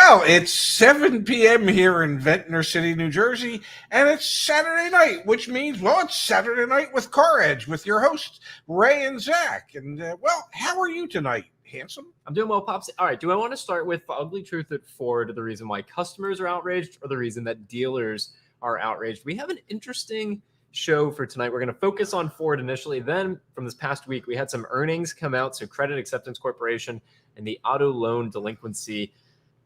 Well, it's 7 p.m. here in Ventnor City, New Jersey, and it's Saturday night, which means, well, it's Saturday night with CarEdge with your hosts, Ray and Zach. And, well, how are you tonight, handsome? I'm doing well, Pops. All right, do I want to start with the ugly truth at Ford, the reason why customers are outraged, or the reason that dealers are outraged? We have an interesting show for tonight. We're going to focus on Ford initially. Then, from this past week, we had some earnings come out. So Credit Acceptance Corporation and the auto loan delinquency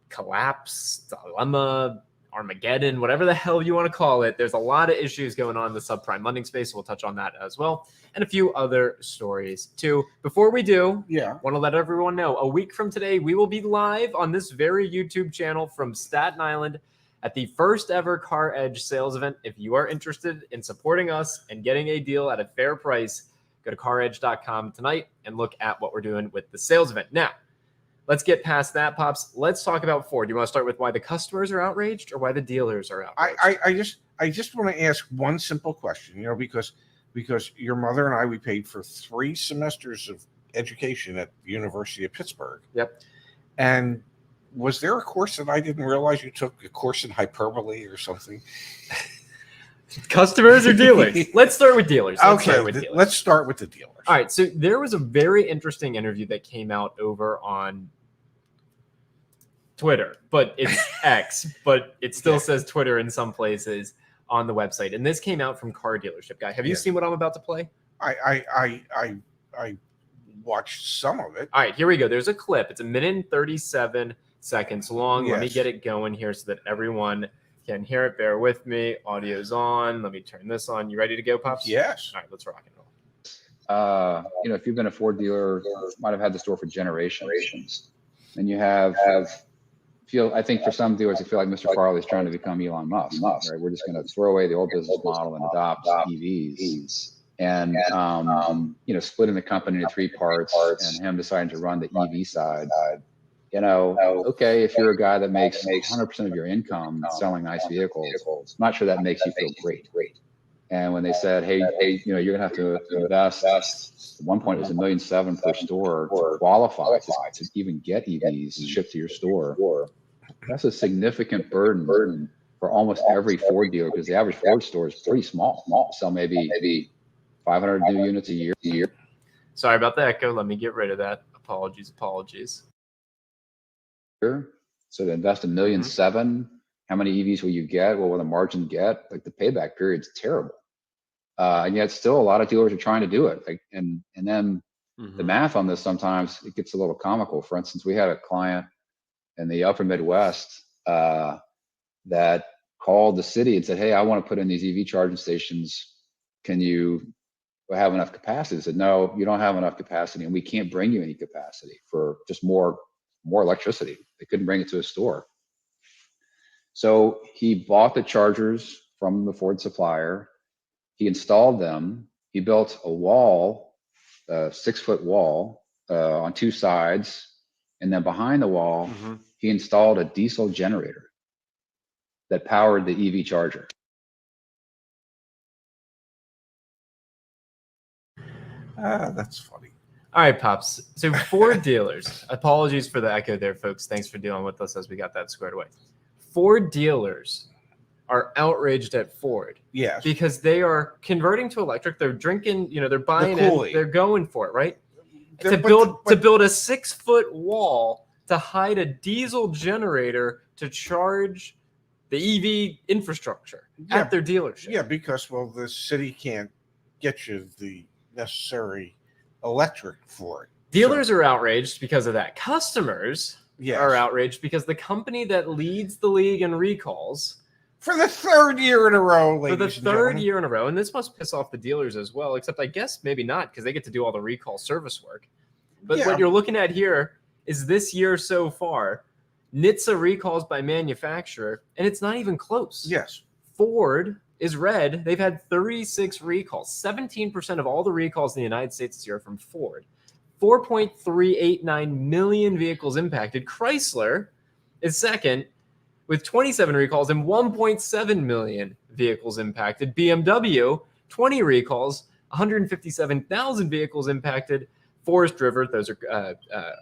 collapse, dilemma, Armageddon, whatever the hell you want to call it. There's a lot of issues going on in the subprime lending space. We'll touch on that as well, and a few other stories too. Before we do, want to let everyone know, a week from today, we will be live on this very YouTube channel from Staten Island at the first ever CarEdge sales event. If you are interested in supporting us and getting a deal at a fair price, go to caredge.com tonight and look at what we're doing with the sales event. Now, let's get past that, Pops. Let's talk about Ford. Do you want to start with why the customers are outraged or why the dealers are outraged? I just want to ask one simple question, because your mother and I, we paid for 3 semesters of education at the University of Pittsburgh. Yep. And was there a course that I didn't realize you took, a course in hyperbole or something? Customers or dealers? Let's start with dealers. Let's start with the dealers. All right. So there was a very interesting interview that came out over on Twitter, but it's X, but it still says Twitter in some places on the website. And this came out from Car Dealership Guy. Have you seen what I'm about to play? I watched some of it. All right, here we go. There's a clip. It's 1 minute and 37 seconds long. Let me get it going here so that everyone can hear it. Bear with me. Audio's on. Let me turn this on. You ready to go, Pops? Yes. All right, let's rock and roll. If you've been a Ford dealer, might have had the store for generations, and you I think for some dealers, they feel like Mr. Farley's trying to become Elon Musk. Right? We're just going to throw away the old business model and adopt EVs. And splitting the company into 3 parts and him deciding to run the EV side. Okay, if you're a guy that makes 100% of your income selling nice vehicles, I'm not sure that makes you feel great. And when they said, hey, you're gonna have to invest, at one point it was $1.7 million per store to qualify to even get EVs shipped to your store. That's a significant burden for almost every Ford dealer, because the average Ford store is pretty small. Sell maybe 500 new units a year. Sorry about the echo. Let me get rid of that. Apologies. So to invest $1.7 million, how many EVs will you get? What will the margin get? Like, the payback period's terrible. And yet still a lot of dealers are trying to do it. And then the math on this, sometimes it gets a little comical. For instance, we had a client in the upper Midwest that called the city and said, hey, I want to put in these EV charging stations. Can you have enough capacity? They said, no, you don't have enough capacity, and we can't bring you any capacity for just more electricity. They couldn't bring it to a store. So he bought the chargers from the Ford supplier. He installed them. He built a wall, a 6-foot wall on 2 sides. And then behind the wall, he installed a diesel generator that powered the EV charger. That's funny. All right, Pops. So Ford dealers, apologies for the echo there, folks. Thanks for dealing with us as we got that squared away. Ford dealers are outraged at Ford. Yes. Because they are converting to electric. They're drinking, they're buying it. They're going for it, right? To build a 6-foot wall to hide a diesel generator to charge the EV infrastructure at their dealership. Yeah, because, the city can't get you the necessary electric for it. Dealers are outraged because of that. Customers are outraged because the company that leads the league in recalls for the 3rd year in a row, year in a row, and this must piss off the dealers as well, except I guess maybe not, because they get to do all the recall service work. But what you're looking at here is this year so far, NHTSA recalls by manufacturer, and it's not even close. Yes. Ford is red. They've had 36 recalls. 17% of all the recalls in the United States this year are from Ford. 4.389 million vehicles impacted. Chrysler is second with 27 recalls and 1.7 million vehicles impacted. BMW, 20 recalls, 157,000 vehicles impacted. Forest River, those are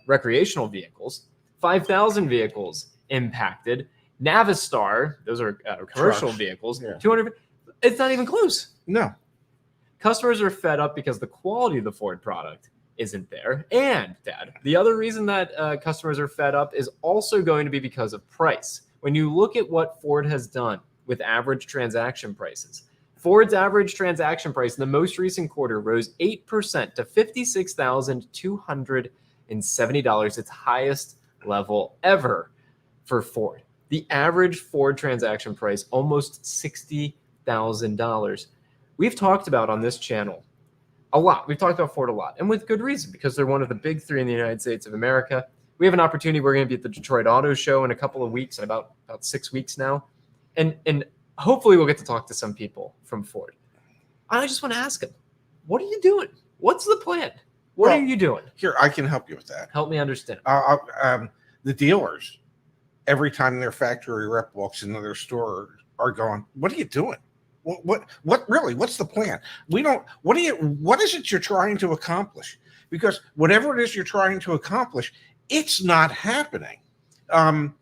recreational vehicles, 5,000 vehicles impacted. Navistar, those are commercial Trucks. vehicles, Yeah. 200. It's not even close. No. Customers are fed up because the quality of the Ford product isn't there. And, Dad, the other reason that customers are fed up is also going to be because of price. When you look at what Ford has done with average transaction prices, Ford's average transaction price in the most recent quarter rose 8% to $56,270, its highest level ever for Ford. The average Ford transaction price, almost $60,000. We've talked about on this channel a lot. We've talked about Ford a lot, and with good reason, because they're one of the big three in the United States of America. We have an opportunity. We're going to be at the Detroit Auto Show in a couple of weeks, in about 6 weeks now. And hopefully we'll get to talk to some people from Ford. I just want to ask them, what are you doing? What's the plan? What are you doing? Here, I can help you with that. Help me understand. The dealers, every time their factory rep walks into their store, are going, "What are you doing? What really? What's the plan? What is it you're trying to accomplish? Because whatever it is you're trying to accomplish, it's not happening." And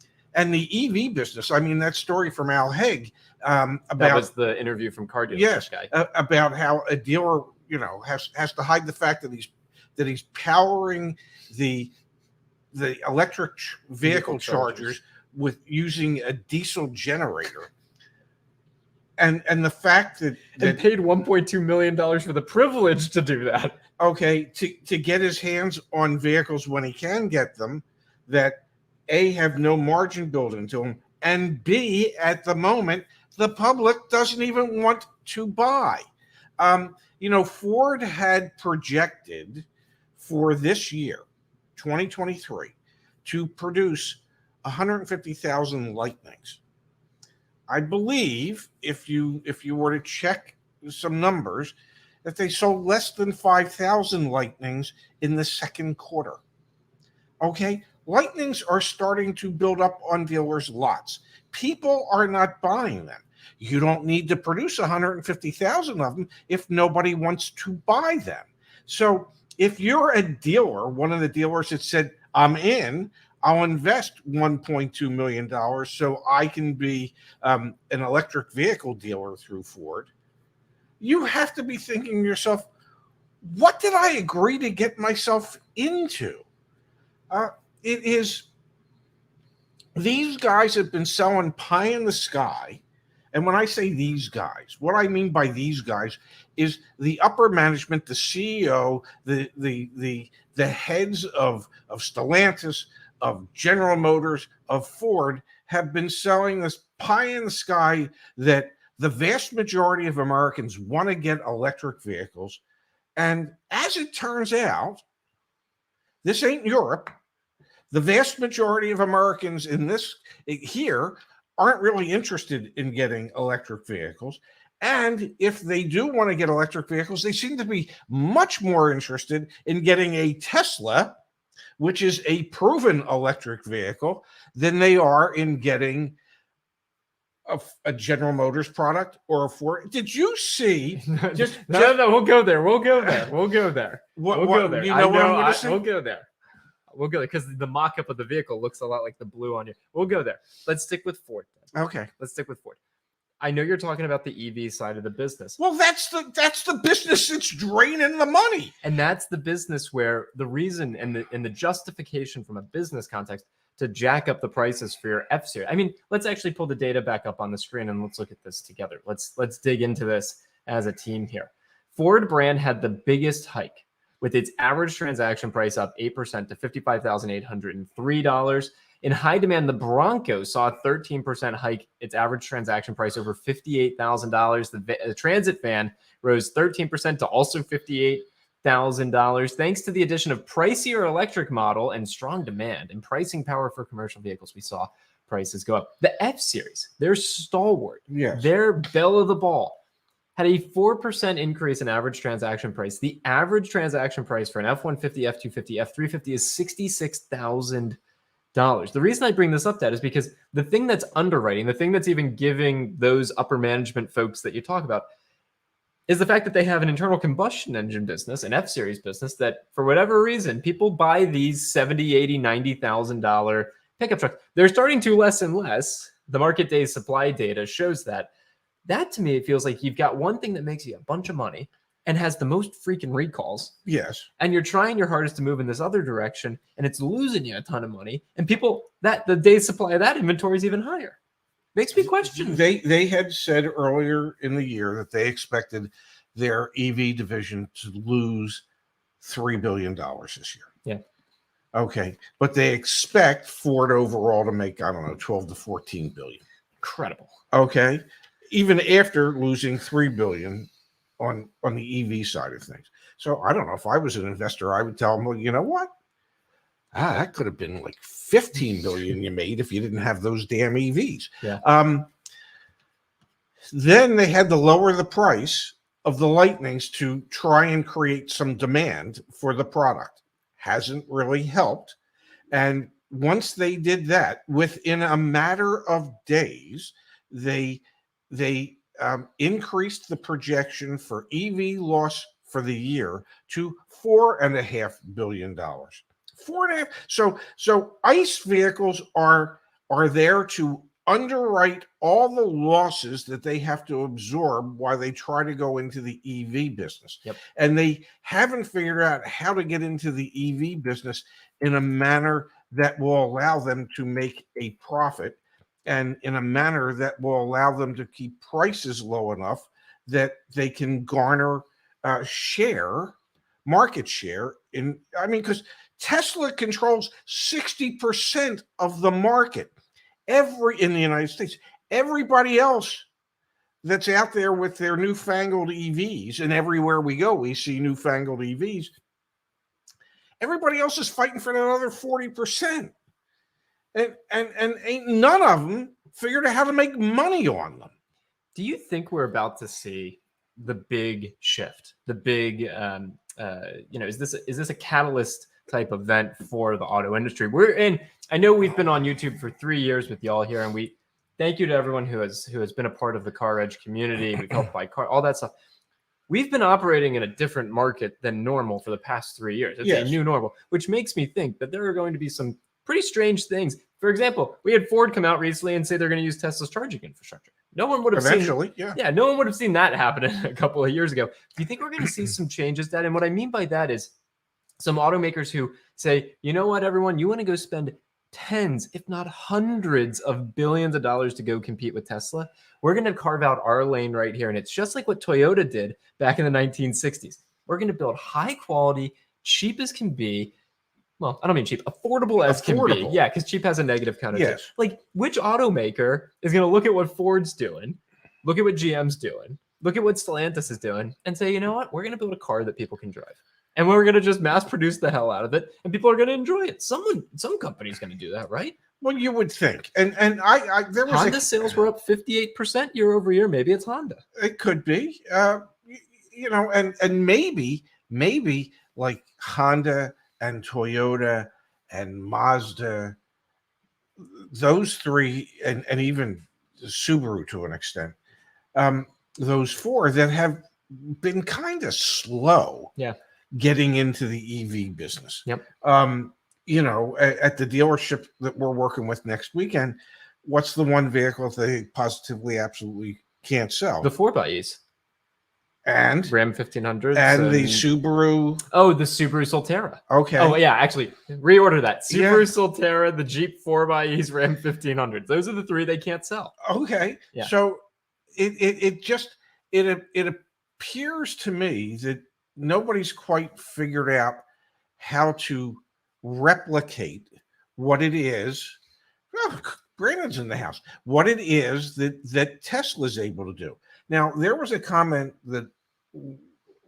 the EV business, I mean, that story from Al Haig about, that was the interview from Car Dealership guy. About how a dealer, has to hide the fact that he's powering the electric vehicle chargers with using a diesel generator. And the fact that paid $1.2 million for the privilege to do that. Okay, to get his hands on vehicles when he can get them, that A, have no margin built into them, and B, at the moment, the public doesn't even want to buy. Ford had projected for this year, 2023, to produce 150,000 Lightnings. I believe if you were to check some numbers, that they sold less than 5,000 Lightnings in the second quarter. Okay, Lightnings are starting to build up on dealers' lots. People are not buying them. You don't need to produce 150,000 of them if nobody wants to buy them. So if you're a dealer, one of the dealers that said, I'll invest $1.2 million so I can be an electric vehicle dealer through Ford, you have to be thinking to yourself, what did I agree to get myself into? It is, these guys have been selling pie in the sky. And when I say these guys, what I mean by these guys is the upper management, the CEO, the heads of Stellantis, of General Motors, of Ford, have been selling this pie in the sky that the vast majority of Americans want to get electric vehicles. And as it turns out, this ain't Europe. The vast majority of Americans here aren't really interested in getting electric vehicles. And if they do want to get electric vehicles, they seem to be much more interested in getting a Tesla, which is a proven electric vehicle, than they are in getting a General Motors product or a Ford. Did you see? No, we'll go there. We'll go there. We'll go there. You know what I'm going to say? We'll go there. We'll go there because the mock-up of the vehicle looks a lot like the blue on you. We'll go there. Let's stick with Ford. Okay. Let's stick with Ford. I know you're talking about the EV side of the business. Well, that's the business that's draining the money. And that's the business where the reason and the justification from a business context to jack up the prices for your F-Series. I mean, let's actually pull the data back up on the screen and let's look at this together. Let's dig into this as a team here. Ford brand had the biggest hike, with its average transaction price up 8% to $55,803. In high demand, the Bronco saw a 13% hike, its average transaction price over $58,000. The Transit van rose 13% to also $58,000, thanks to the addition of pricier electric model and strong demand and pricing power for commercial vehicles. We saw prices go up. The F-Series, their stalwart, their belle of the ball, had a 4% increase in average transaction price. The average transaction price for an F-150, F-250, F-350 is $66,000. The reason I bring this up, Dad, is because the thing that's underwriting, the thing that's even giving those upper management folks that you talk about, is the fact that they have an internal combustion engine business, an F-Series business, that for whatever reason, people buy these $70,000, $80,000, $90,000 pickup trucks. They're starting to less and less. The market days supply data shows that. That to me, it feels like you've got one thing that makes you a bunch of money and has the most freaking recalls. Yes. And you're trying your hardest to move in this other direction, and it's losing you a ton of money. And people, that the days supply of that inventory is even higher. Makes me question. They had said earlier in the year that they expected their EV division to lose $3 billion this year. Yeah. Okay. But they expect Ford overall to make, I don't know, 12 to 14 billion. Incredible. Okay. Even after losing 3 billion on the EV side of things. So I don't know, if I was an investor, I would tell them, well, you know what? That could have been like 15 billion you made if you didn't have those damn EVs. Yeah. Then they had to lower the price of the Lightnings to try and create some demand for the product. Hasn't really helped. And once they did that, within a matter of days, they increased the projection for EV loss for the year to $4.5 billion. 4.5. So ICE vehicles are there to underwrite all the losses that they have to absorb while they try to go into the EV business. Yep. And they haven't figured out how to get into the EV business in a manner that will allow them to make a profit, and in a manner that will allow them to keep prices low enough that they can garner market share because Tesla controls 60% of the market in the United States. Everybody else that's out there with their newfangled EVs, and everywhere we go, we see newfangled EVs. Everybody else is fighting for that other 40%. And ain't none of them figured out how to make money on them. Do you think we're about to see the big shift? The big, is this a catalyst type event for the auto industry? I know we've been on YouTube for 3 years with y'all here, and we thank you to everyone who has been a part of the CarEdge community. We've helped buy all that stuff. We've been operating in a different market than normal for the past 3 years. It's a new normal, which makes me think that there are going to be some pretty strange things. For example, we had Ford come out recently and say they're going to use Tesla's charging infrastructure. No one would have no one would have seen that happen a couple of years ago. Do you think we're going to see some changes, Dad? And what I mean by that is some automakers who say, you know what, everyone, you want to go spend tens, if not hundreds of billions of dollars to go compete with Tesla. We're going to carve out our lane right here. And it's just like what Toyota did back in the 1960s. We're going to build high quality, cheap as can be. Well, I don't mean cheap, affordable as can be. Yeah, because cheap has a negative connotation. Yes. Like, which automaker is going to look at what Ford's doing, look at what GM's doing, look at what Stellantis is doing, and say, you know what? We're going to build a car that people can drive. And we're going to just mass produce the hell out of it, and people are going to enjoy it. Some company's going to do that, right? Well, you would think. And there was Honda sales were up 58% year over year. Maybe it's Honda. It could be. And maybe like Honda and Toyota and Mazda, those three, and even Subaru to an extent, those four that have been kind of slow getting into the EV business. Yep. At the dealership that we're working with next weekend, what's the one vehicle they positively absolutely can't sell? The 4xEs. And Ram 1500s and the Subaru. Oh, the Subaru Solterra. Okay. Oh yeah, actually reorder that. Subaru Solterra, the Jeep 4xEs, Ram 1500s. Those are the three they can't sell. Okay. Yeah. So it appears to me that nobody's quite figured out how to replicate what it is. Oh, Brandon's in the house. What it is that Tesla's able to do. Now, there was a comment that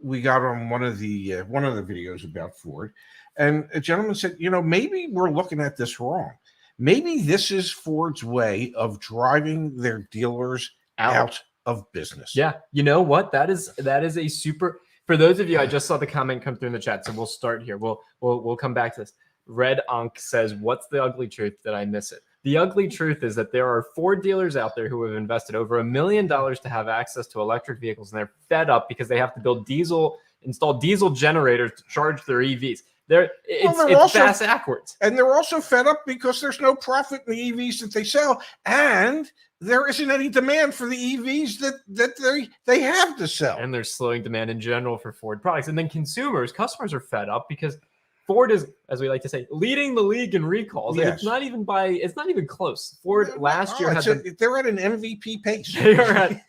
we got on one of the videos about Ford, and a gentleman said, maybe we're looking at this wrong. Maybe this is Ford's way of driving their dealers out of business. Yeah, you know what? That is a super. For those of you, I just saw the comment come through in the chat, so we'll start here. We'll come back to this. Red Ankh says, "What's the ugly truth? Did I miss it?" The ugly truth is that there are Ford dealers out there who have invested over $1 million to have access to electric vehicles, and they're fed up because they have to install diesel generators to charge their EVs. It's fast backwards. And they're also fed up because there's no profit in the EVs that they sell, and there isn't any demand for the EVs that they have to sell. And there's slowing demand in general for Ford products. And then customers are fed up because Ford is, as we like to say, leading the league in recalls. Yes. And it's not even close. Ford last year they're at an MVP pace. They are at.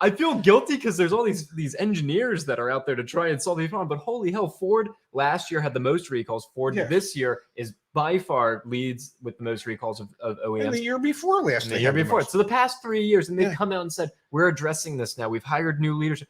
I feel guilty because there's all these engineers that are out there to try and solve these problems. But holy hell, Ford last year had the most recalls. Ford this year is by far leads with the most recalls of OEMs. And the year before last. The year before. So the past 3 years, and they've come out and said, we're addressing this now. We've hired new leadership.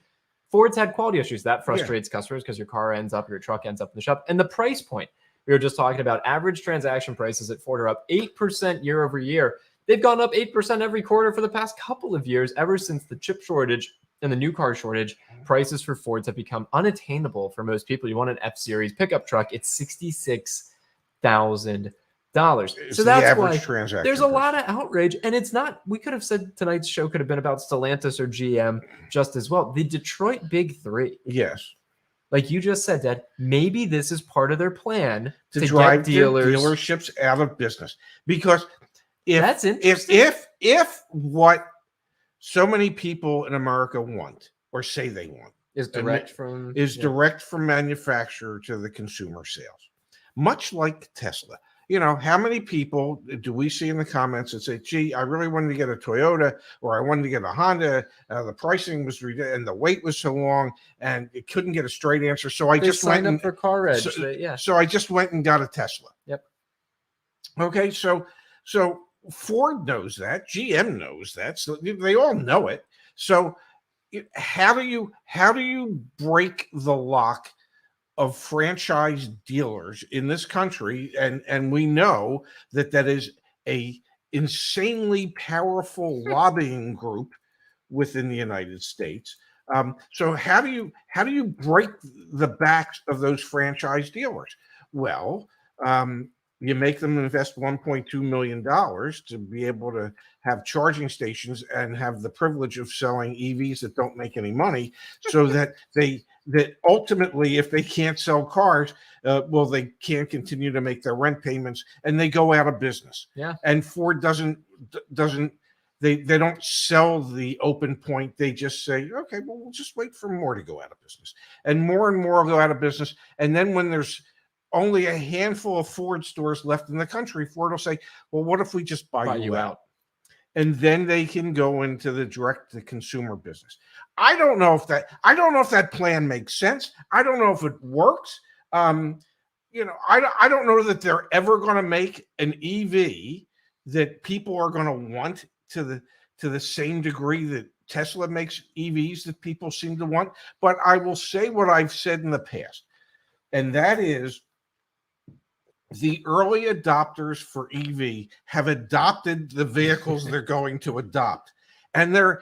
Ford's had quality issues. That frustrates customers because your car ends up, your truck ends up in the shop. And the price point. We were just talking about average transaction prices at Ford are up 8% year over year. They've gone up 8% every quarter for the past couple of years, ever since the chip shortage and the new car shortage. Prices for Fords have become unattainable for most people. You want an F-Series pickup truck, it's $66,000. So that's why there's a lot of outrage. And it's not, we could have said tonight's show could have been about Stellantis or GM just as well. The Detroit Big Three. Yes. Like you just said, Dad, maybe this is part of their plan to drive dealerships out of business. Because that's interesting. If what so many people in America want or say they want is direct from manufacturer to the consumer sales, much like Tesla. You know, how many people do we see in the comments that say, gee, I really wanted to get a Toyota or I wanted to get a Honda. The pricing was ridiculous and the wait was so long and it couldn't get a straight answer. So I just signed up for CarEdge. So I just went and got a Tesla. Yep. Okay. So Ford knows that, GM knows that, so they all know it. So how do you break the lock of franchise dealers in this country? And we know that is a insanely powerful lobbying group within the United States. So how do you break the backs of those franchise dealers? Well, you make them invest $1.2 million to be able to have charging stations and have the privilege of selling EVs that don't make any money, so that ultimately, if they can't sell cars, they can't continue to make their rent payments and they go out of business. Yeah. And Ford doesn't they don't sell the open point. They just say, okay, well, we'll just wait for more to go out of business, and more will go out of business. And then when there's only a handful of Ford stores left in the country, Ford will say, well, what if we just buy you out? And then they can go into the direct to consumer business. I don't know if that plan makes sense. I don't know if it works. I don't know that they're ever going to make an EV that people are going to want to the same degree that Tesla makes EVs that people seem to want. But I will say what I've said in the past, and that is, the early adopters for EV have adopted the vehicles they're going to adopt. And there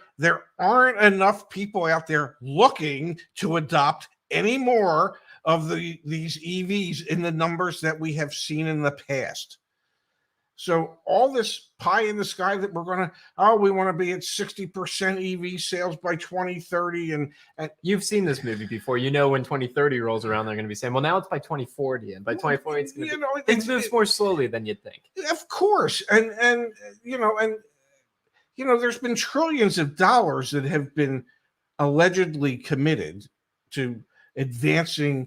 aren't enough people out there looking to adopt any more of these EVs in the numbers that we have seen in the past. So all this pie in the sky that we want to be at 60% EV sales by 2030. And you've seen this movie before. You know, when 2030 rolls around, they're going to be saying, well, now it's by 2040. And by 2040, it's going to things moves more slowly than you'd think. Of course. And there's been trillions of dollars that have been allegedly committed to advancing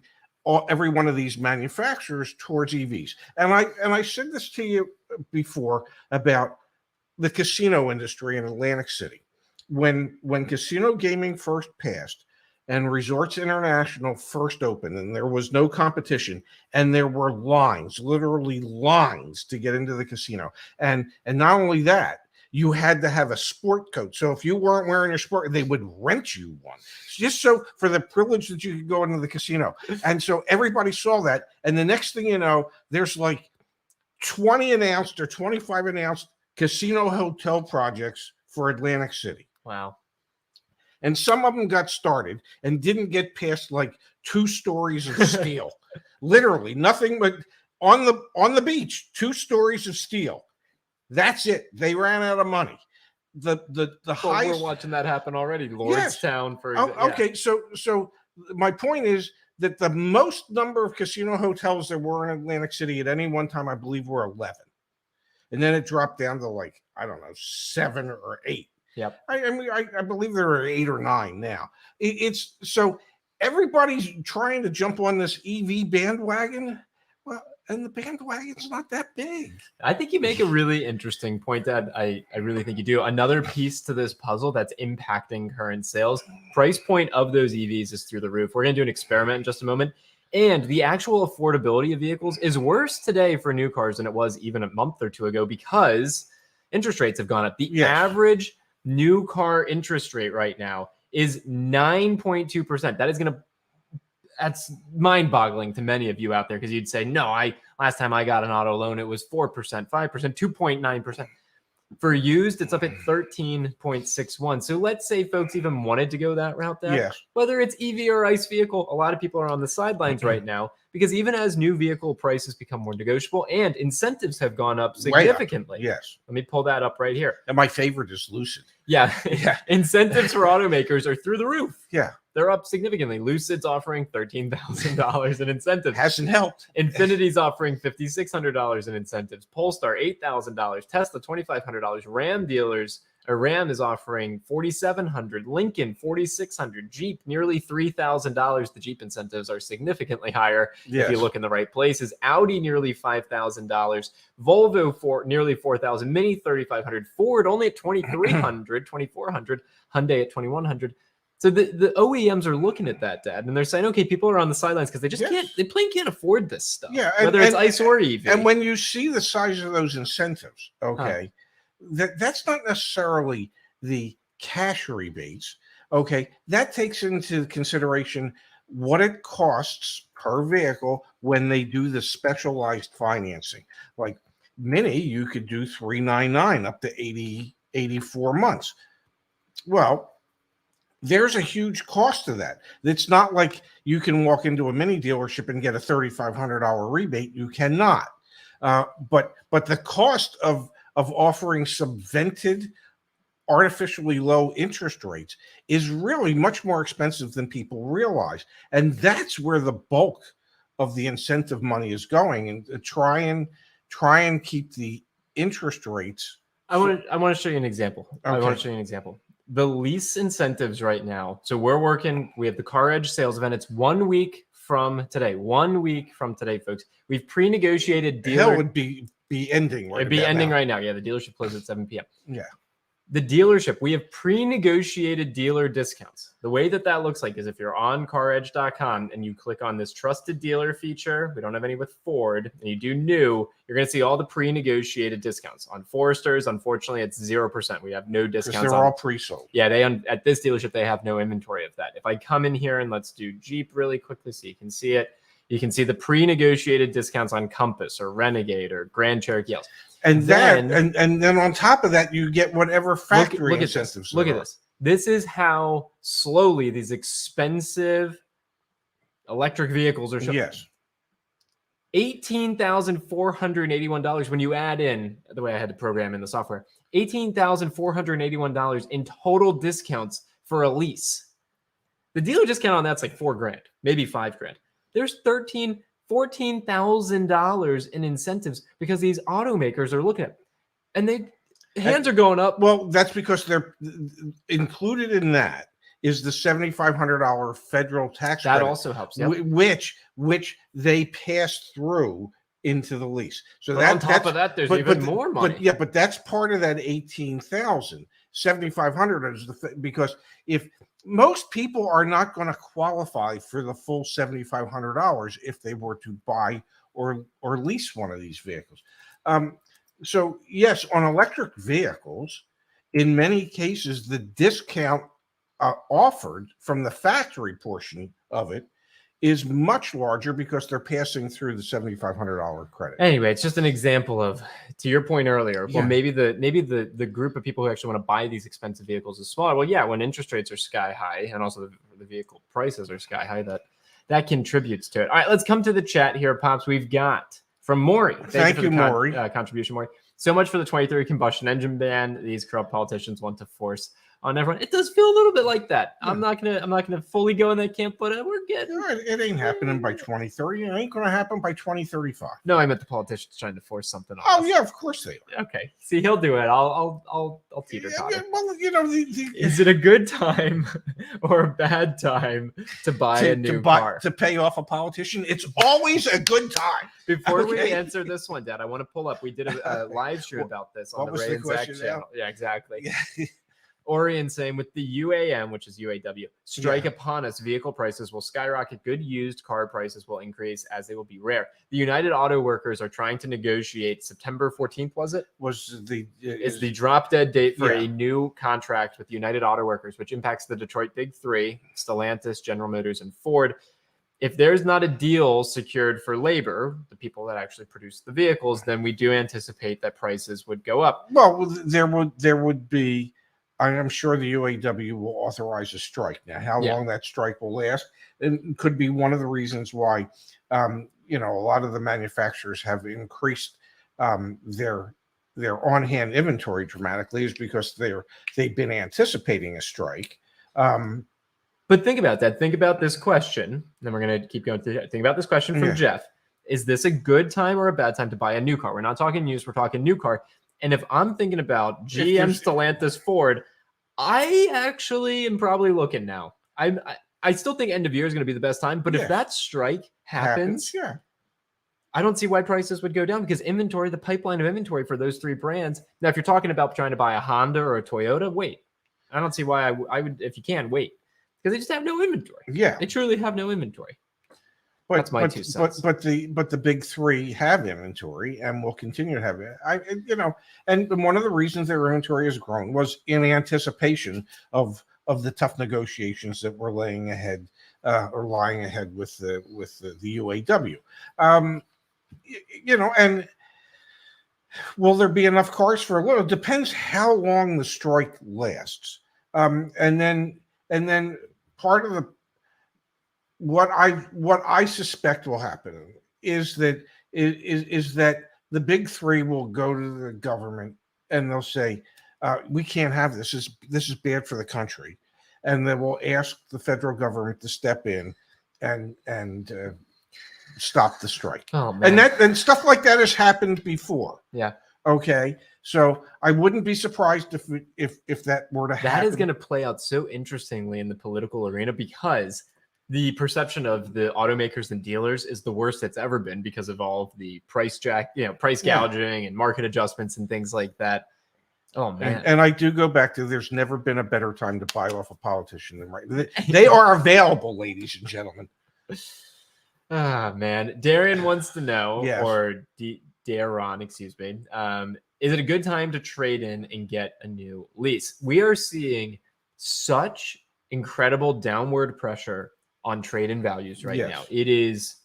every one of these manufacturers towards EVs. And I said this to you before about the casino industry in Atlantic City. When casino gaming first passed and Resorts International first opened, and there was no competition, and there were literally lines to get into the casino. And not only that, you had to have a sport coat. So if you weren't wearing your sport, they would rent you one, just so for the privilege that you could go into the casino. And so everybody saw that. And the next thing you know, there's like 20 announced or 25 announced casino hotel projects for Atlantic City. Wow. And some of them got started and didn't get past like 2 stories of steel. Literally nothing but on the beach, 2 stories of steel. That's it. They ran out of money. The highest. We're watching that happen already. Lordstown, for example. Okay, so my point is that the most number of casino hotels there were in Atlantic City at any one time, I believe, were 11. And then it dropped down to like, I don't know, 7 or 8. Yep. I believe there are 8 or 9 now. It's so everybody's trying to jump on this EV bandwagon. Well, and the bandwagon's not that big. I think you make a really interesting point, Dad. I really think you do. Another piece to this puzzle that's impacting current sales, price point of those EVs is through the roof. We're going to do an experiment in just a moment. And the actual affordability of vehicles is worse today for new cars than it was even a month or two ago because interest rates have gone up. The average new car interest rate right now is 9.2%. That's mind-boggling to many of you out there because you'd say, no, last time I got an auto loan, it was 4%, 5%, 2.9%. For used, it's up at 13.61. So let's say folks even wanted to go that route there. Yes. Whether it's EV or ICE vehicle, a lot of people are on the sidelines right now because even as new vehicle prices become more negotiable and incentives have gone up significantly. Yes. Let me pull that up right here. And my favorite is Lucid. Yeah. Yeah. Incentives for automakers are through the roof. Yeah. They're up significantly. Lucid's offering $13,000 in incentives. Hasn't helped. Infinity's offering $5,600 in incentives. Polestar, $8,000. Tesla, $2,500. Ram is offering $4,700. Lincoln, $4,600. Jeep, nearly $3,000. The Jeep incentives are significantly higher if you look in the right places. Audi, nearly $5,000. Volvo, nearly $4,000. Mini, $3,500. Ford, only at $2,300, $2,400. Hyundai at $2,100. So the OEMs are looking at that, Dad, and they're saying, okay, people are on the sidelines because they just can't afford this stuff. Yeah, whether it's ICE or EV. And when you see the size of those incentives, okay, that's not necessarily the cash rebates. Okay, that takes into consideration what it costs per vehicle when they do the specialized financing. Like Mini, you could do $399 up to 84 months. Well, there's a huge cost to that. It's not like you can walk into a Mini dealership and get a $3,500 rebate. You cannot. But the cost of offering subvented, artificially low interest rates is really much more expensive than people realize. And that's where the bulk of the incentive money is going, and to try and keep the interest rates. I want to show you an example. Okay. I want to show you an example. The lease incentives right now. So we have the CarEdge sales event. It's 1 week from today. 1 week from today, folks. We've pre-negotiated dealer. Hell would be ending. It'd be ending right now. Yeah, the dealership closes at 7 p.m. Yeah. The dealership, we have pre-negotiated dealer discounts. The way that looks like is if you're on CarEdge.com and you click on this trusted dealer feature, we don't have any with Ford, and you do new, you're going to see all the pre-negotiated discounts. On Foresters, unfortunately, it's 0%. We have no discounts. They're all pre-sold. Yeah, at this dealership, they have no inventory of that. If I come in here and let's do Jeep really quickly so you can see it, you can see the pre-negotiated discounts on Compass or Renegade or Grand Cherokee else. And then on top of that, you get whatever factory incentives. Look at this. This is how slowly these expensive electric vehicles are showing. Yes. $18,481 when you add in, the way I had to program in the software, $18,481 in total discounts for a lease. The dealer discount on that's like $4,000, maybe $5,000. There's $14,000 in incentives because these automakers are looking at it. And hands are going up. Well, that's because they're included in that is the $7,500 federal tax that credit, also helps, which they pass through into the lease. So on top of that, there's even more money. But that's part of that 18,000. 7,500 is because if most people are not going to qualify for the full $7,500 if they were to buy or lease one of these vehicles. So yes, on electric vehicles, in many cases, the discount offered from the factory portion of it is much larger because they're passing through the $7,500 credit. Anyway, it's just an example of, to your point earlier, well, maybe the group of people who actually want to buy these expensive vehicles is smaller. Well, yeah, when interest rates are sky high and also the vehicle prices are sky high, that contributes to it. All right, let's come to the chat here, Pops. We've got from Maury. Thank you, Maury. Contribution, Maury. So much for the 2030 combustion engine ban. These corrupt politicians want to force on everyone. It does feel a little bit like that. Yeah. I'm not gonna fully go in that camp, but we're getting. It ain't happening by 2030. It ain't going to happen by 2035. No, I meant the politicians trying to force something on Oh us. yeah, of course they are. Okay. See, he'll do it. I'll teeter totter. Well, Is it a good time or a bad time to buy a new car? To pay off a politician? It's always a good time. Before we Okay. answer this one, Dad, I want to pull up. We did a live stream about this on what the was Ray the and Zach question now? channel. Yeah, exactly. Yeah. Orion saying with the UAM, which is UAW, strike Yeah. upon us, vehicle prices will skyrocket. Good used car prices will increase as they will be rare. The United Auto Workers are trying to negotiate September 14th, was it? Is the drop dead date for a new contract with United Auto Workers, which impacts the Detroit Big Three, Stellantis, General Motors, and Ford. If there's not a deal secured for labor, the people that actually produce the vehicles, then we do anticipate that prices would go up. Well, there would be. I'm sure the UAW will authorize a strike. Now, how long that strike will last, it could be one of the reasons why, a lot of the manufacturers have increased their on-hand inventory dramatically, is because they've been anticipating a strike. But think about that. Think about this question. Then we're going to keep going through. Think about this question from Jeff. Is this a good time or a bad time to buy a new car? We're not talking used. We're talking new car. And if I'm thinking about GM, Stellantis, Ford, I actually am probably looking now. I still think end of year is going to be the best time. But if that strike happens, I don't see why prices would go down, because inventory, the pipeline of inventory for those three brands. Now, if you're talking about trying to buy a Honda or a Toyota, wait. I don't see why I would, if you can, wait. Because they just have no inventory. Yeah. They truly have no inventory. But, that's my 2 cents. But the big three have inventory and will continue to have it. And one of the reasons their inventory has grown was in anticipation of the tough negotiations that were lying ahead with the UAW. And will there be enough cars for a little? It depends how long the strike lasts. And then part of what I suspect will happen is that the big three will go to the government and they'll say, we can't have this. This is bad for the country. And they will ask the federal government to step in and stop the strike. Oh, man. And stuff like that has happened before. Yeah. Okay. So I wouldn't be surprised if that were to happen. That is going to play out so interestingly in the political arena, because the perception of the automakers and dealers is the worst it's ever been because of all of the price gouging and market adjustments and things like that. Oh man. And I do go back to, there's never been a better time to buy off a politician than right now. They are available, ladies and gentlemen. Ah, man. Darian wants to know, Yes. or Daron, excuse me. Is it a good time to trade in and get a new lease? We are seeing such incredible downward pressure on trade-in values right now. It is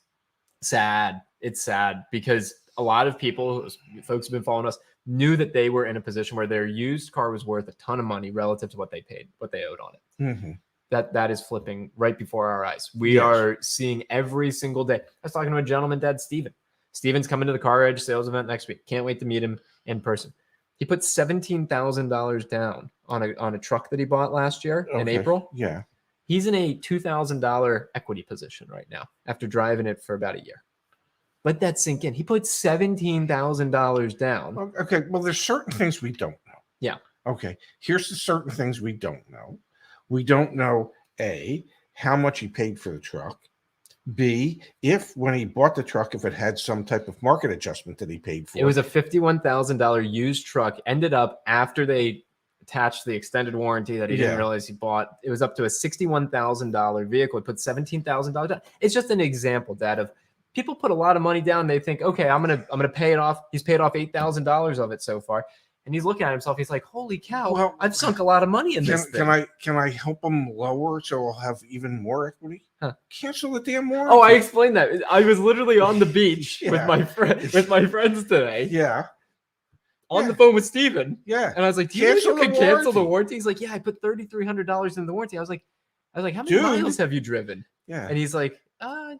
sad. It's sad because a lot of people, folks who've been following us, knew that they were in a position where their used car was worth a ton of money relative to what they paid, what they owed on it. Mm-hmm. That is flipping right before our eyes. We are seeing every single day. I was talking to a gentleman, Dad, Steven. Steven's coming to the CarEdge sales event next week. Can't wait to meet him in person. He put $17,000 down on a truck that he bought last year in April. Yeah. He's in a $2,000 equity position right now after driving it for about a year. Let that sink in. He put $17,000 down. Okay. Well, there's certain things we don't know. Yeah. Okay. Here's the certain things we don't know. We don't know, A, how much he paid for the truck. B, if when he bought the truck, if it had some type of market adjustment that he paid for. It was a $51,000 used truck. Ended up, after they attached the extended warranty that he didn't realize he bought, it was up to a $61,000 vehicle. He put $17,000 down. It's just an example, Dad, of people put a lot of money down. They think, okay, I'm gonna pay it off. He's paid off $8,000 of it so far. And he's looking at himself. He's like, "Holy cow! Well, I've sunk a lot of money in this thing." Can I help him lower so I'll have even more equity? Huh. Cancel the damn warranty. Oh, I explained that. I was literally on the beach with my friends today. Yeah. On the phone with Steven. Yeah. And I was like, "Do you think you could cancel the warranty?" He's like, "Yeah, I put $3,300 in the warranty." I was like, "How many miles have you driven?" Yeah. And he's like,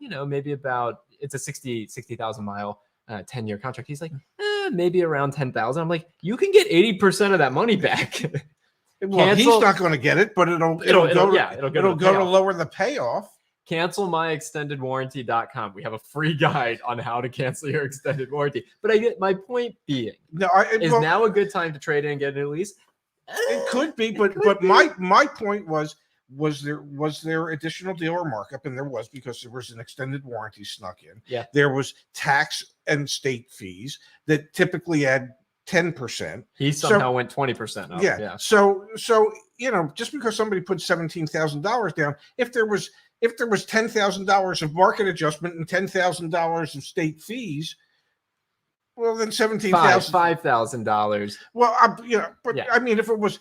maybe about, it's a 60,000 mile 10-year contract. He's like, maybe around 10,000. I'm like, you can get 80% of that money back. Well, he's Cancel- not going to get it, but it'll go it'll to, the go to payoff. lower the payoff. CancelMyExtendedWarranty.com. We have a free guide on how to cancel your extended warranty. But I get my point being, No, is now a good time to trade in and get a new lease? it could be, but could be. my point was there additional dealer markup, and there was, because there was an extended warranty snuck in. Yeah. There was tax and state fees that typically add 10%. He somehow went 20% up. Yeah. So just because somebody put $17,000 down, if there was $10,000 of market adjustment and $10,000 of state fees, well, then $5,000. Well, but Yeah. I mean, if it was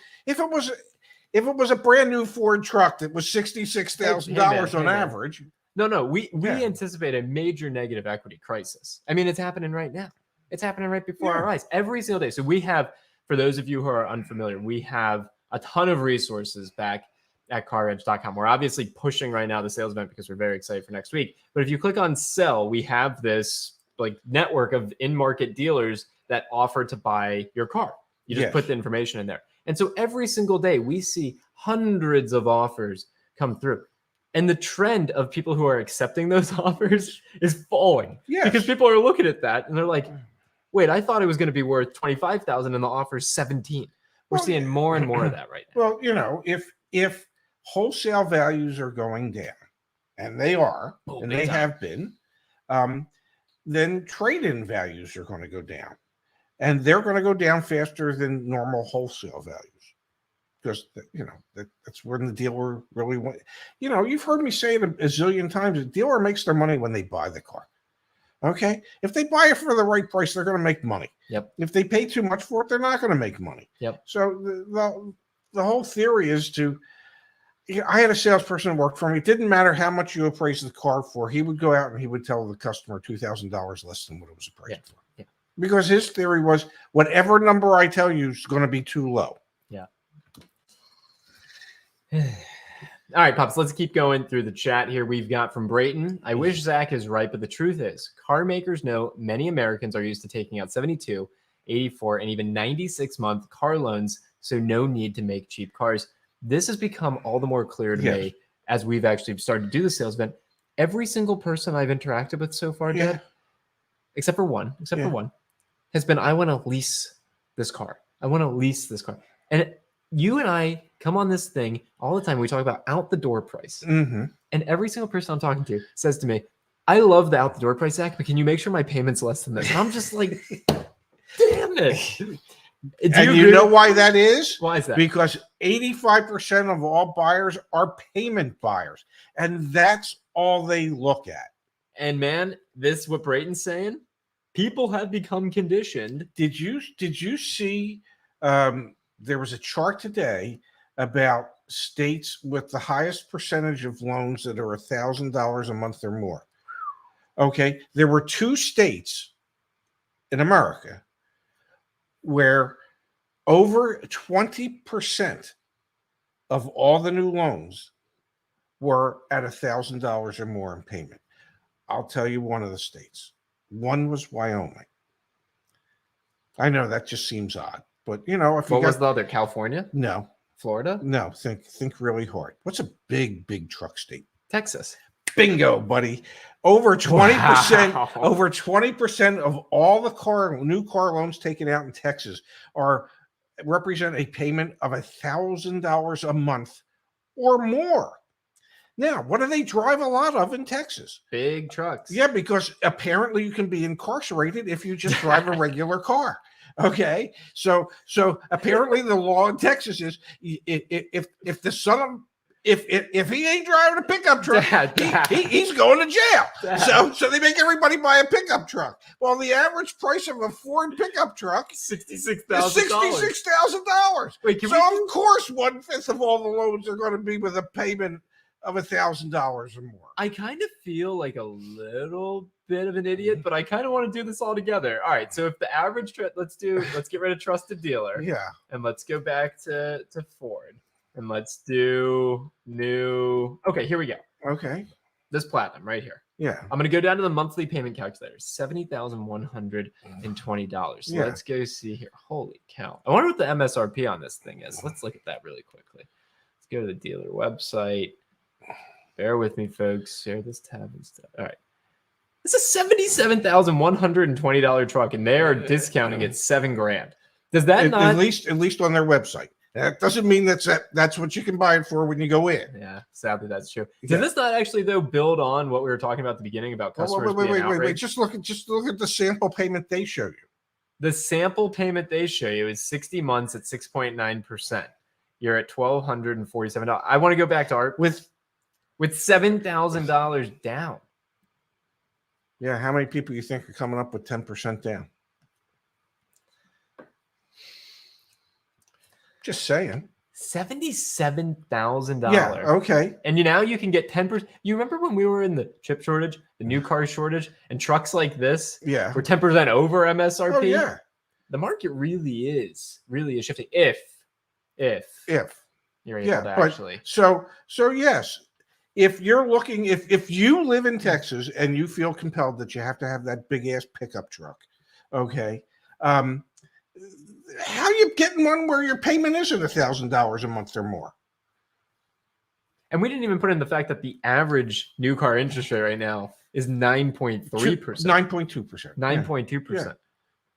a brand new Ford truck that was $66,000 on average. No, we anticipate a major negative equity crisis. I mean, it's happening right now. It's happening right before our eyes every single day. So we have, for those of you who are unfamiliar, we have a ton of resources back at CarEdge.com. We're obviously pushing right now the sales event because we're very excited for next week. But if you click on sell, we have this like network of in-market dealers that offer to buy your car. You just put the information in there. And so every single day we see hundreds of offers come through. And the trend of people who are accepting those offers is falling. Yes. Because people are looking at that and they're like, wait, I thought it was going to be worth 25,000 and the offer is 17. We're seeing more and more of that right now. Well, if wholesale values are going down, and they are, and they have been, then trade-in values are going to go down. And they're going to go down faster than normal wholesale values. Because, that's when the dealer really wants. You've heard me say it a zillion times, the dealer makes their money when they buy the car. Okay? If they buy it for the right price, they're going to make money. Yep. If they pay too much for it, they're not going to make money. Yep. So the whole theory is I had a salesperson who worked for me. It didn't matter how much you appraised the car for. He would go out and he would tell the customer $2,000 less than what it was appraised for. Yeah. Because his theory was whatever number I tell you is going to be too low. Yeah. All right, Pops, let's keep going through the chat here. We've got from Brayton. I wish Zach is right, but the truth is car makers know many Americans are used to taking out 72, 84, and even 96-month car loans, so no need to make cheap cars. This has become all the more clear to me as we've actually started to do the sales event. Every single person I've interacted with so far, Dad, except for one, has been, I want to lease this car. I want to lease this car. And you and I come on this thing all the time. We talk about out the door price. Mm-hmm. And every single person I'm talking to says to me, I love the out the door price, Zach, but can you make sure my payment's less than this? And I'm just like, damn it. And you know why that is? Why is that? Because 85% of all buyers are payment buyers. And that's all they look at. And man, this is what Brayton's saying. People have become conditioned. Did you see there was a chart today about states with the highest percentage of loans that are $1,000 a month or more? Okay, there were 2 states in America where over 20% of all the new loans were at $1,000 or more in payment. I'll tell you one of the states. One was Wyoming. I know that just seems odd, but if what was the other? California? No. Florida? No. Think really hard. What's a big truck state? Texas. Bingo, buddy. Over 20%. Wow. Over 20% of all the new car loans taken out in Texas represent a payment of $1,000 a month or more. Now, what do they drive a lot of in Texas? Big trucks. Yeah, because apparently you can be incarcerated if you just drive a regular car. Okay, so apparently the law in Texas is if the son of if he ain't driving a pickup truck, he's going to jail. So they make everybody buy a pickup truck. Well, the average price of a Ford pickup truck is $66,000. Wait, of course 1/5 of all the loans are going to be with a payment of $1,000 or more. I kind of feel like a little bit of an idiot, but I kind of want to do this all together. All right, so if the average let's get rid of trusted dealer. Yeah. And let's go back to Ford. And let's do new. Okay, here we go. Okay. This platinum right here. Yeah. I'm going to go down to the monthly payment calculator, $70,120. Yeah. Let's go see here. Holy cow. I wonder what the MSRP on this thing is. Let's look at that really quickly. Let's go to the dealer website. Bear with me, folks. Share this tab and stuff. All right. It's a $77,120 truck, and they are discounting it $7,000. Does that not? At least on their website. That doesn't mean that's what you can buy it for when you go in. Yeah, sadly, that's true. Yeah. Does this not actually though build on what we were talking about at the beginning about customers being outraged? Just look at the sample payment they show you. The sample payment they show you is 60 months at 6.9%. You're at $1,247. I want to go back to Art with $7,000 down. Yeah, how many people you think are coming up with 10% down? Just saying. $77,000. Yeah, okay. And now you can get 10%. You remember when we were in the chip shortage, the new car shortage, and trucks like this Yeah. were 10% over MSRP? Oh, yeah. The market really is shifting if you're able to actually. So yes, if you're looking, if you live in Texas and you feel compelled that you have to have that big ass pickup truck, okay, how you getting one where your payment isn't $1,000 a month or more? And we didn't even put in the fact that the average new car interest rate right now is 9.3%. 9.2%. 9.2%. Yeah.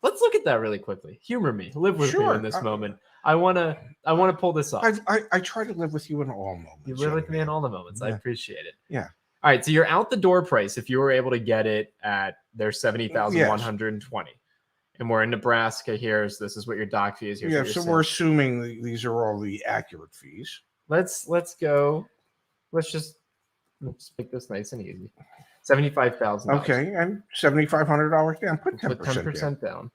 Let's look at that really quickly. Humor me. Live with me in this moment. I wanna pull this off. I try to live with you in all moments. You live with me in all the moments. I appreciate it. Yeah. All right. So you're out the door price if you were able to get it at their $70,120. And we're in Nebraska here. So this is what your doc fee is. Yeah. So we're assuming these are all the accurate fees. Let's go. Let's make this nice and easy. $75,000. Okay, and $7,500 down. Put 10% down.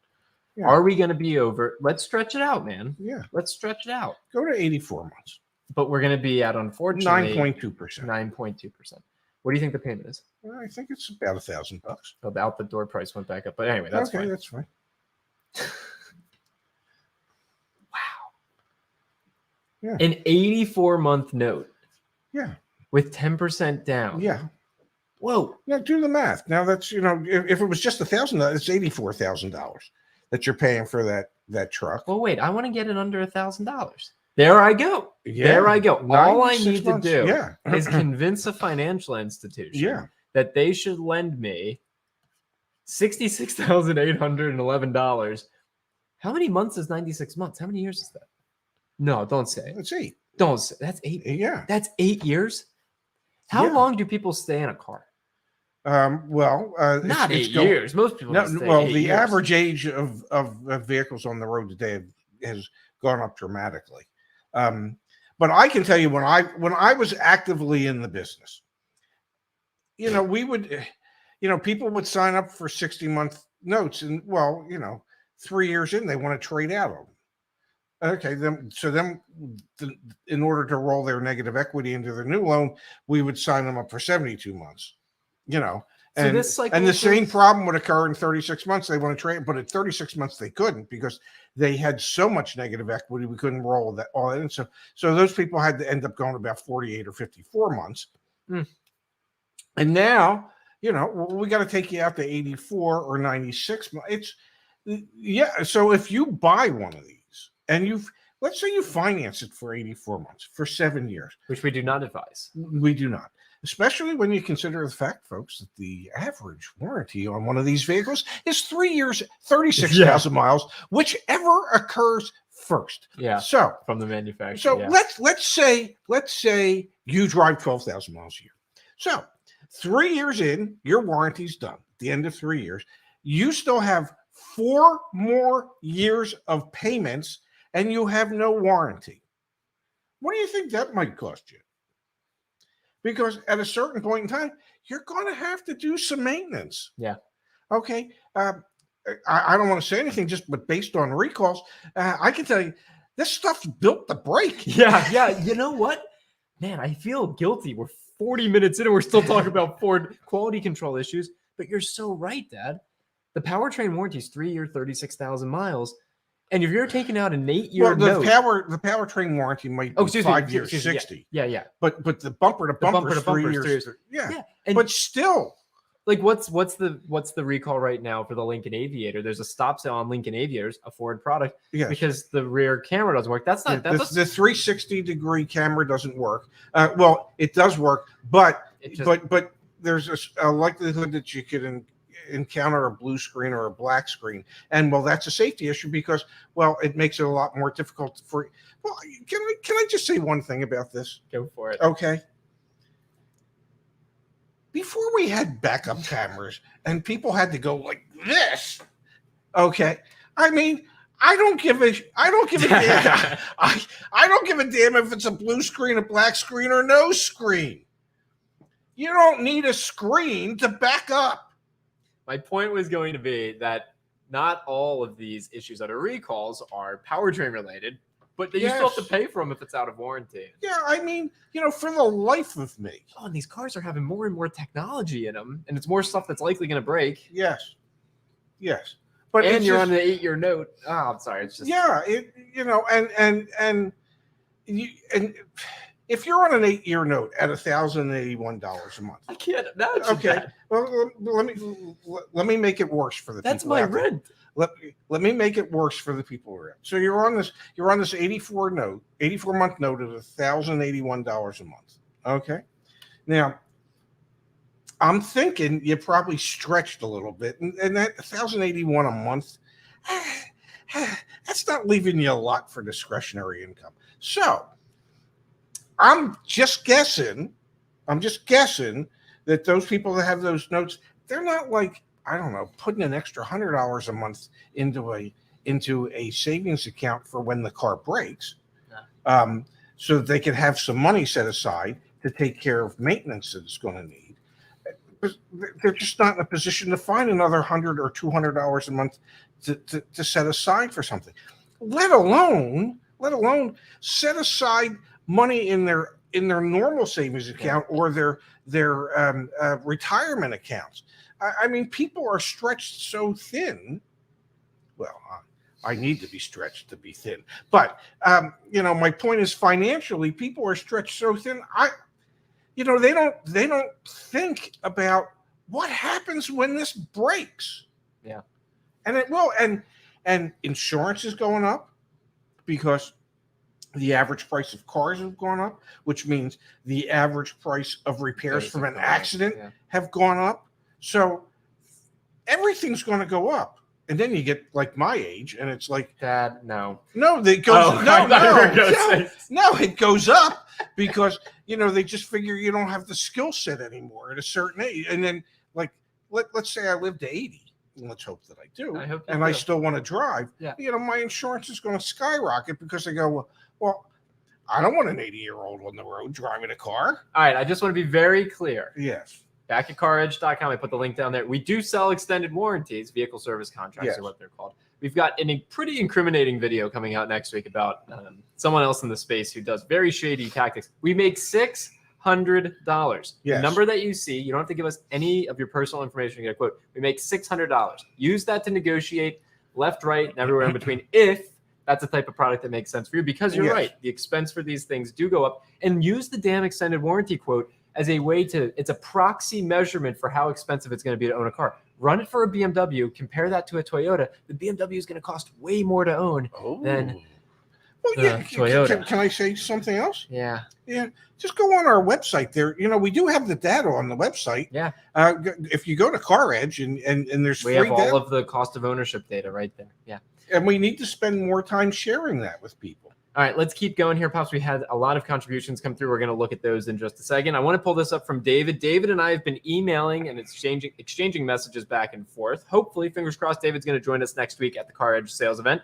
Yeah. Are we going to be over? Let's stretch it out, man. Yeah. Let's stretch it out. Go to 84 months. But we're going to be at, unfortunately, 9.2%. 9.2%. What do you think the payment is? Well, I think it's about $1,000. About the door price went back up. But anyway, that's okay. fine. That's fine. Wow. Yeah. An 84-month note. Yeah. With 10% down. Yeah. Whoa. Now do the math. Now that's, if it was just $1,000, it's $84,000 that you're paying for that truck. Well, wait, I want to get it under $1,000. There I go. Yeah. There I go. All I need to do Yeah. is convince a financial institution Yeah. that they should lend me $66,811. How many months is 96 months? How many years is that? No, don't say it. That's 8. Don't say that's 8. Yeah. That's 8 years. How long do people stay in a car? Not it's 8 years. Most people. No, stay well, 8 the years. average age of vehicles on the road today has gone up dramatically. But I can tell you when I was actively in the business, we would, people would sign up for 60-month notes, and 3 years in they want to trade out of them. Okay, in order to roll their negative equity into their new loan, we would sign them up for 72 months. And the same problem would occur in 36 months. They want to trade, but at 36 months they couldn't because they had so much negative equity we couldn't roll that all in. So those people had to end up going about 48 or 54 months. And now, we got to take you out to 84 or 96 months. So if you buy one of these and let's say you finance it for 84 months, for 7 years, which we do not advise. We do not. Especially when you consider the fact, folks, that the average warranty on one of these vehicles is 3 years, 36,000 miles, whichever occurs first. Yeah. So from the manufacturer. So let's say you drive 12,000 miles a year. So 3 years in, your warranty's done. At the end of 3 years, you still have 4 more years of payments, and you have no warranty. What do you think that might cost you? Because at a certain point in time, you're going to have to do some maintenance. Yeah. Okay. I don't want to say anything, but based on recalls, I can tell you this stuff's built to break. Yeah. You know what? Man, I feel guilty. We're 40 minutes in and we're still talking about Ford quality control issues. But you're so right, Dad. The powertrain warranty is 3 year, 36,000 miles. And if you're taking out an 8 year the powertrain warranty might be 5 years, 60. Yeah. But the bumper to bumper is 3 years. Yeah. But still, Like what's the recall right now for the Lincoln Aviator? There's a stop sale on Lincoln Aviators, a Ford product, Yes. because the rear camera doesn't work. That's not the 360-degree camera doesn't work. Well, it does work, but there's a likelihood that you could encounter a blue screen or a black screen, and well, that's a safety issue because well, it makes it a lot more difficult for. Well, can I just say one thing about this? Go for it. Okay. Before we had backup cameras and people had to go like this, okay. I mean, I don't give a damn. I don't give a damn if it's a blue screen, a black screen, or no screen. You don't need a screen to back up. My point was going to be that not all of these issues that are recalls are powertrain related, but you still have to pay for them if it's out of warranty. Yeah, I mean, for the life of me. Oh, and these cars are having more and more technology in them, and it's more stuff that's likely going to break. Yes. But you're on an 8-year note. Oh, I'm sorry. It's just and if you're on an 8-year note at $1,081 a month, I can't imagine. Okay, that. well, let me make it worse for the people. That's my rent. Let me make it worse for the people around. So you're on this 84-month note at $1,081 a month. Okay. Now, I'm thinking you probably stretched a little bit, and that $1,081 a month, that's not leaving you a lot for discretionary income. So I'm just guessing that those people that have those notes, they're not like, I don't know, putting an extra $100 a month into a savings account for when the car breaks, so that they can have some money set aside to take care of maintenance that it's going to need. They're just not in a position to find another $100 or $200 a month to set aside for something. Let alone set aside money in their normal savings account or their retirement accounts. I mean, people are stretched so thin. Well, I need to be stretched to be thin, but my point is financially, people are stretched so thin. They don't think about what happens when this breaks. Yeah, and it will, and insurance is going up because the average price of cars have gone up, which means the average price of repairs from an accident have gone up. So everything's going to go up. And then you get like my age, and it's like, Dad, no, it goes up because they just figure you don't have the skill set anymore at a certain age. And then, like, let's say I live to 80. Let's hope that I do. I still want to drive. Yeah. My insurance is going to skyrocket because I go, well, I don't want an 80-year-old on the road driving a car. All right, I just want to be very clear. Yes. Back at CarEdge.com, I put the link down there. We do sell extended warranties, vehicle service contracts are what they're called. We've got a pretty incriminating video coming out next week about someone else in the space who does very shady tactics. We make $600. Yes. The number that you see, you don't have to give us any of your personal information to get a quote. We make $600. Use that to negotiate left, right, and everywhere in between if that's the type of product that makes sense for you, because you're right. The expense for these things do go up, and use the damn extended warranty quote as a way it's a proxy measurement for how expensive it's going to be to own a car. Run it for a BMW, compare that to a Toyota. The BMW is going to cost way more to own than Toyota. Can I say something else? Yeah. Just go on our website there. We do have the data on the website. Yeah. If you go to CarEdge and there's we have all of the cost of ownership data right there. Yeah. And we need to spend more time sharing that with people. All right, let's keep going here, Pops. We had a lot of contributions come through. We're going to look at those in just a second. I want to pull this up from David. David and I have been emailing and exchanging messages back and forth. Hopefully, fingers crossed, David's going to join us next week at the CarEdge sales event.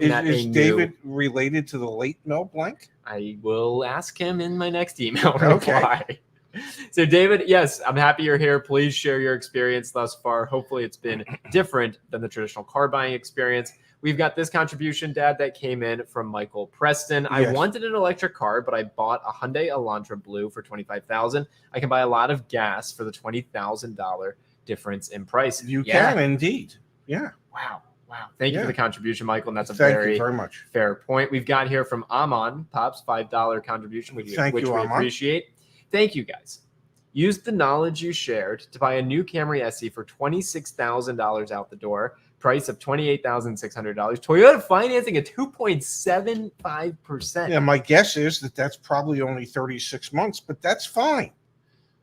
Is David related to the late Mel Blanc? I will ask him in my next email reply. So, David, yes, I'm happy you're here. Please share your experience thus far. Hopefully, it's been different than the traditional car buying experience. We've got this contribution, Dad, that came in from Michael Preston. Yes. I wanted an electric car, but I bought a Hyundai Elantra Blue for $25,000. I can buy a lot of gas for the $20,000 difference in price. You can indeed. Yeah. Wow. Thank you for the contribution, Michael. And that's a very much fair point. We've got here from Amon, Pops, $5 contribution, which we appreciate. Thank you, guys. Use the knowledge you shared to buy a new Camry SE for $26,000 out the door. Price of $28,600. Toyota financing at 2.75%. Yeah, my guess is that that's probably only 36 months, but that's fine.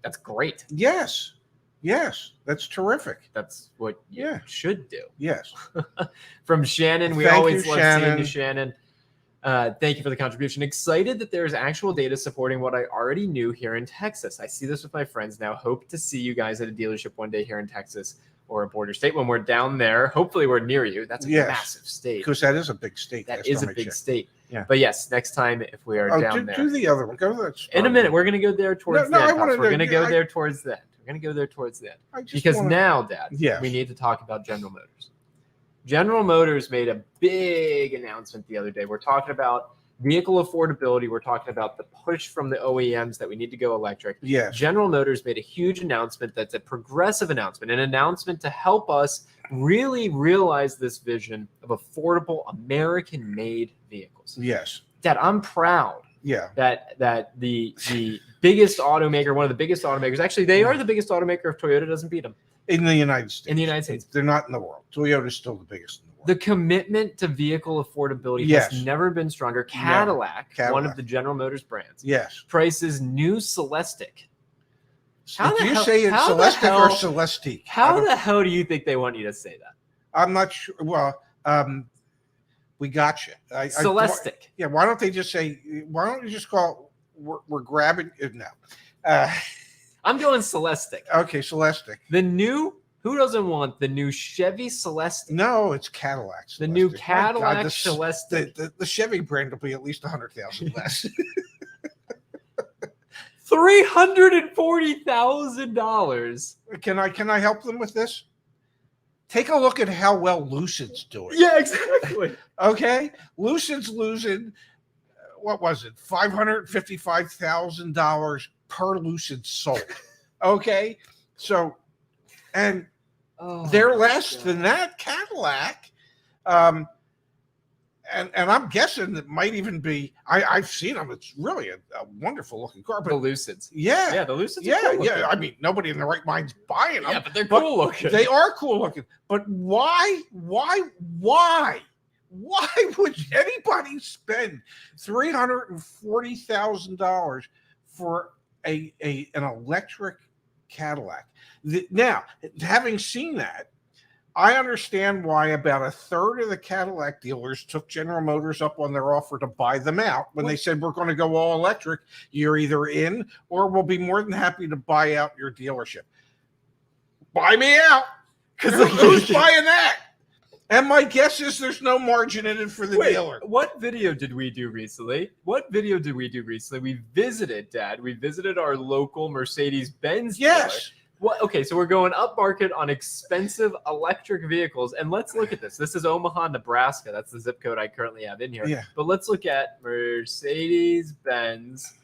That's great. Yes. Yes. That's terrific. That's what you should do. Yes. From Shannon, we Thank always you, love Shannon. seeing you, Shannon. Thank you for the contribution. Excited that there's actual data supporting what I already knew here in Texas. I see this with my friends now. Hope to see you guys at a dealership one day here in Texas or a border state when we're down there. Hopefully we're near you. That's a massive state. Because that is a big state. That is a big state. Yeah. But yes, next time if we are down there. Do the other one. Go to that. In a minute, we're going to go there towards the end. We're going to go there towards the end. We're going to go there towards the end. Because now, Dad, we need to talk about General Motors. General Motors made a big announcement the other day. We're talking about vehicle affordability. We're talking about the push from the OEMs that we need to go electric. Yes. General Motors made a huge announcement that's a progressive announcement, an announcement to help us really realize this vision of affordable American-made vehicles. Yes. Dad, I'm proud that the biggest automaker, one of the biggest automakers, actually they are the biggest automaker if Toyota doesn't beat them. In the United States. In the United States. They're not in the world. Toyota's still the biggest in the world. The commitment to vehicle affordability has never been stronger. Cadillac, one of the General Motors brands, prices new Celestiq. Did you say it's Celestiq or Celestiq? How the hell do you think they want you to say that? I'm not sure. Well, we got you. Celestiq. Why don't they just say, why don't you just call it, we're grabbing it now. I'm going Celestiq. Okay, Celestiq. The new, who doesn't want the new Chevy Celestiq? No, it's Cadillac Celestiq. The new Cadillac Celestiq. The Chevy brand will be at least 100,000 less. $340,000. Can I help them with this? Take a look at how well Lucid's doing. Yeah, exactly. Okay, Lucid's losing. What was it? $555,000 per Lucid sold. Okay, so and they're less than that Cadillac. And I'm guessing it might even be. I've seen them. It's really a wonderful looking car. But the Lucids. Yeah, the Lucids. Yeah. I mean, nobody in their right mind's buying them. Yeah, but they're cool looking. They are cool looking. But why would anybody spend $340,000 for an electric Cadillac? Now, having seen that, I understand why about a third of the Cadillac dealers took General Motors up on their offer to buy them out when they said, we're going to go all electric. You're either in or we'll be more than happy to buy out your dealership. Buy me out. Because who's buying that? And my guess is there's no margin in it for the dealer. What video did we do recently? We visited, Dad. We visited our local Mercedes-Benz dealer. Okay, so we're going up market on expensive electric vehicles. And let's look at this. This is Omaha, Nebraska. That's the zip code I currently have in here. Yeah. But let's look at Mercedes-Benz.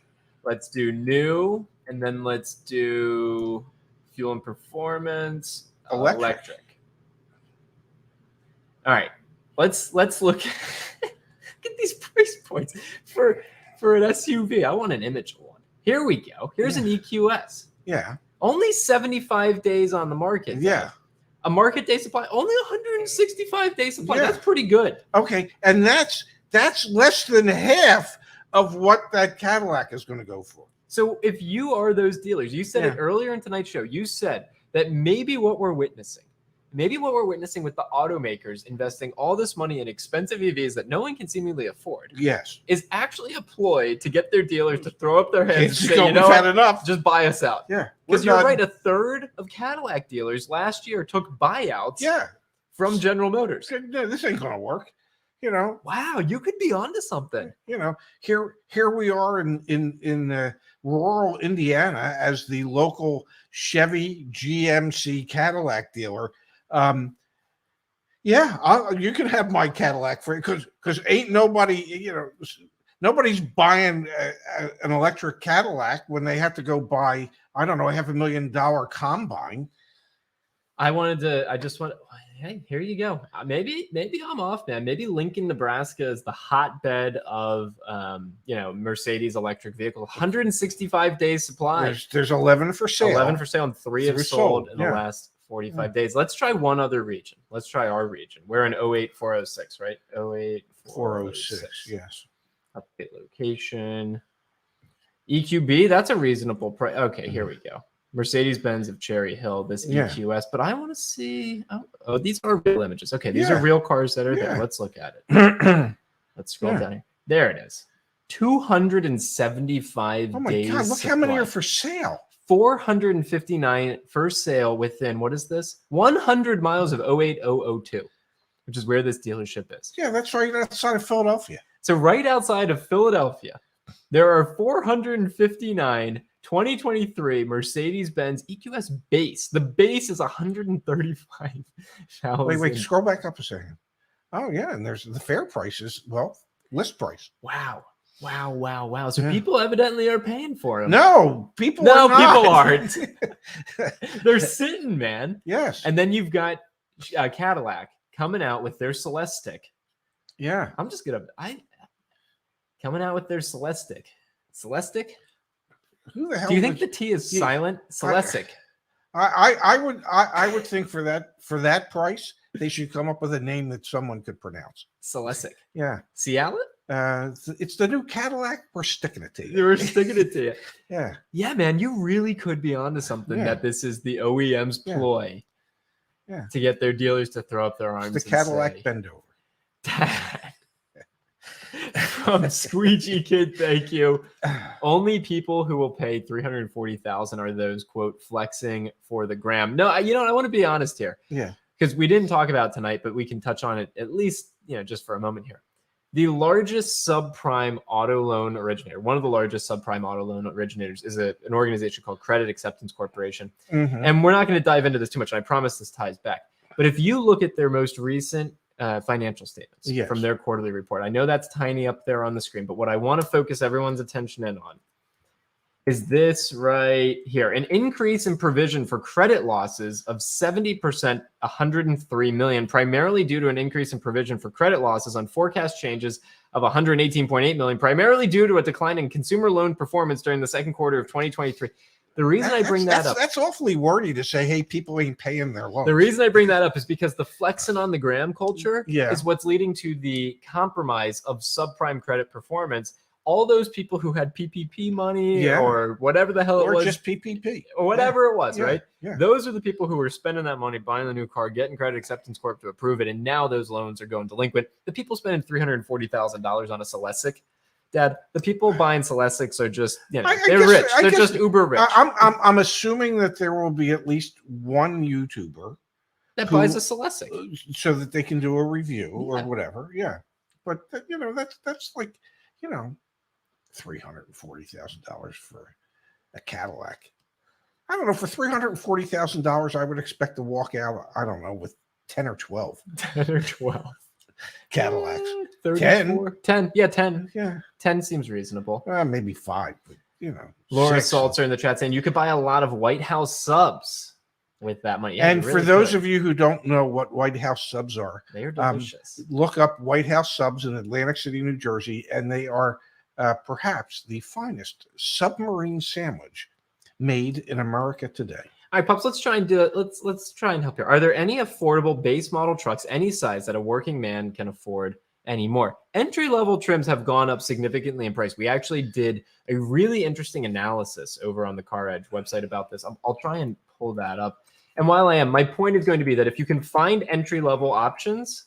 Let's do new, and then let's do fuel and performance, electric. All right, let's look at these price points for an SUV. I want an image one. Here we go. Here's an EQS. Yeah. Only 75 days on the market. Yeah. A market day supply, only 165 days supply. Yeah. That's pretty good. Okay, and that's less than half of what that Cadillac is going to go for. So if you are those dealers, you said it earlier in tonight's show, you said that maybe what we're witnessing with the automakers investing all this money in expensive EVs that no one can seemingly afford, is actually a ploy to get their dealers to throw up their hands and say, you know what, enough. Just buy us out. Yeah. Because you're right, a third of Cadillac dealers last year took buyouts from General Motors. No, this ain't going to work. You know. Wow, you could be onto something. You know, here we are in rural Indiana as the local Chevy GMC Cadillac dealer. You can have my Cadillac for because ain't nobody, nobody's buying an electric Cadillac when they have to go buy, I don't know, $500,000 combine. Hey, here you go. Maybe I'm off, man. Maybe Lincoln, Nebraska is the hotbed of Mercedes electric vehicles. 165 days supply. There's 11 for sale. 11 for sale, and 3 have sold in the yeah. last 45 days. Let's try one other region. Let's try our region. We're in 08406, right? 08406. Yes. Update location. EQB, that's a reasonable price. Okay, here we go. Mercedes-Benz of Cherry Hill, this EQS. But I want to see. Oh, these are real images. Okay, these are real cars that are there. Let's look at it. Let's scroll down here. There it is. 275 oh my days. God, look how many are for sale. 459 for sale within, what is this? 100 miles of 08002, which is where this dealership is. Yeah, that's right outside of Philadelphia. So right outside of Philadelphia, there are 459 2023 Mercedes-Benz EQS base. The base is 135,000. Wait, scroll back up a second. Oh, yeah, and there's the fair prices. Well, list price. Wow. So people evidently are paying for them. No, people people aren't. They're sitting, man. Yes. And then you've got Cadillac coming out with their Celestiq. Yeah. I'm just coming out with their Celestiq. Celestiq? Who the hell? Do you think the T is silent? Celestiq. I would think for that price, they should come up with a name that someone could pronounce. Celestiq. Yeah. Cialit? It's the new Cadillac. We're sticking it to you. We're sticking it to you. Yeah. Yeah, man, you really could be onto something that this is the OEM's ploy. Yeah. To get their dealers to throw up their arms. It's the Cadillac bend over. From Squeegee Kid, thank you. Only people who will pay $340,000 are those, quote, flexing for the gram. No, I want to be honest here. Yeah. Because we didn't talk about tonight, but we can touch on it at least, just for a moment here. The largest subprime auto loan originator, one of the largest subprime auto loan originators, is an organization called Credit Acceptance Corporation. Mm-hmm. And we're not going to dive into this too much, and I promise this ties back. But if you look at their most recent financial statements from their quarterly report, I know that's tiny up there on the screen, but what I want to focus everyone's attention in on is this right here. An increase in provision for credit losses of 70%, $103 million, primarily due to an increase in provision for credit losses on forecast changes of $118.8 million, primarily due to a decline in consumer loan performance during the second quarter of 2023. The reason I bring that up... That's awfully wordy to say, hey, people ain't paying their loans. The reason I bring that up is because the flexing on the gram culture is what's leading to the compromise of subprime credit performance. All those people who had PPP money or whatever the hell it was. Or just PPP. Or whatever it was, right? Yeah. Those are the people who were spending that money, buying the new car, getting Credit Acceptance Corp to approve it, and now those loans are going delinquent. The people spending $340,000 on a Celestiq, Dad, the people buying Celestiqs are just, they're rich. They're just uber rich. I'm assuming that there will be at least one YouTuber that buys a Celestiq so that they can do a review or whatever. Yeah. But, that's like, $340,000 for a Cadillac. I don't know. For $340,000, I would expect to walk out, I don't know, with 10 or 12. 10 or 12. Cadillacs. 10. Yeah, 10. Yeah. 10 seems reasonable. Maybe 5, but, Laura 6. Saltzer in the chat saying you could buy a lot of White House subs with that money. Yeah, and for those of you who don't know what White House subs are, they are delicious. Look up White House subs in Atlantic City, New Jersey, and they are perhaps the finest submarine sandwich made in America today. All right, Pups, let's try and do it. Let's try and help here. Are there any affordable base model trucks, any size, that a working man can afford anymore? Entry-level trims have gone up significantly in price. We actually did a really interesting analysis over on the CarEdge website about this. I'll try and pull that up. And while I am, my point is going to be that if you can find entry-level options,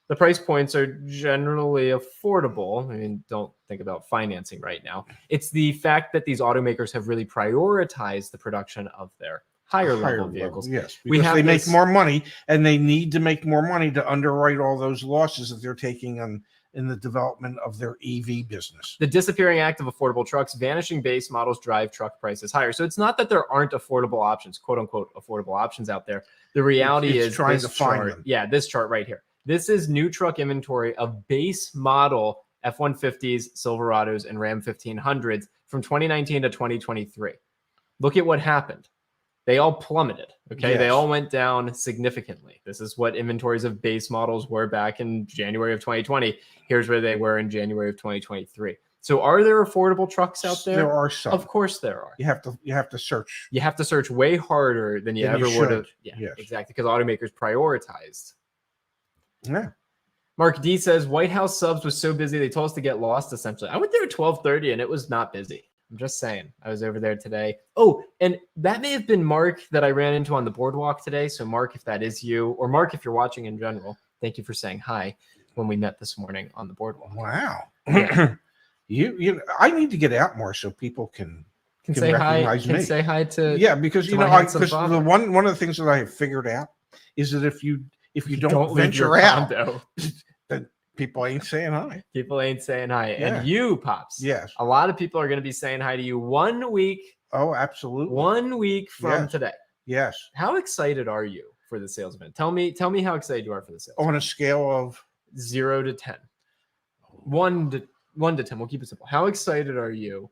the price points are generally affordable. I mean, don't think about financing right now. It's the fact that these automakers have really prioritized the production of their higher level vehicles. Yes, because they make more money, and they need to make more money to underwrite all those losses that they're taking in the development of their EV business. The disappearing act of affordable trucks, vanishing base models drive truck prices higher. So it's not that there aren't affordable options, quote unquote, affordable options out there. The reality is trying to find them. Yeah, this chart right here. This is new truck inventory of base model F-150s, Silverados, and Ram 1500s from 2019 to 2023. Look at what happened. they all plummeted. Okay. They Yes. all went down significantly. This is what inventories of base models were back in January of 2020. Here's where they were in January of 2023. So are there affordable trucks out there? There are some. Of course there are. You have to search. You have to search way harder than you Than you ever would have. should. Yeah, Yes. exactly. Because automakers prioritized. Yeah. Mark D says White House subs was so busy they told us to get lost. Essentially, I went there at 12:30 and it was not busy. I'm just saying. I was over there today. Oh, and that may have been Mark that I ran into on the boardwalk today. So Mark, if that is you, or Mark, if you're watching in general, thank you for saying hi when we met this morning on the boardwalk. Wow. Yeah. I need to get out more so people can Say hi. recognize me. Can say hi to Yeah, because to my handsome father. the one of the things that I have figured out is that if you don't leave your venture out, condo. then people ain't saying hi. People ain't saying hi. Yeah. And you, Pops. Yes. A lot of people are going to be saying hi to you 1 week. Oh, absolutely. 1 week from Yes. today. Yes. How excited are you for the sales event? Tell me how excited you are for the sales. On a scale of 0 to 10. 1 to 10. We'll keep it simple. How excited are you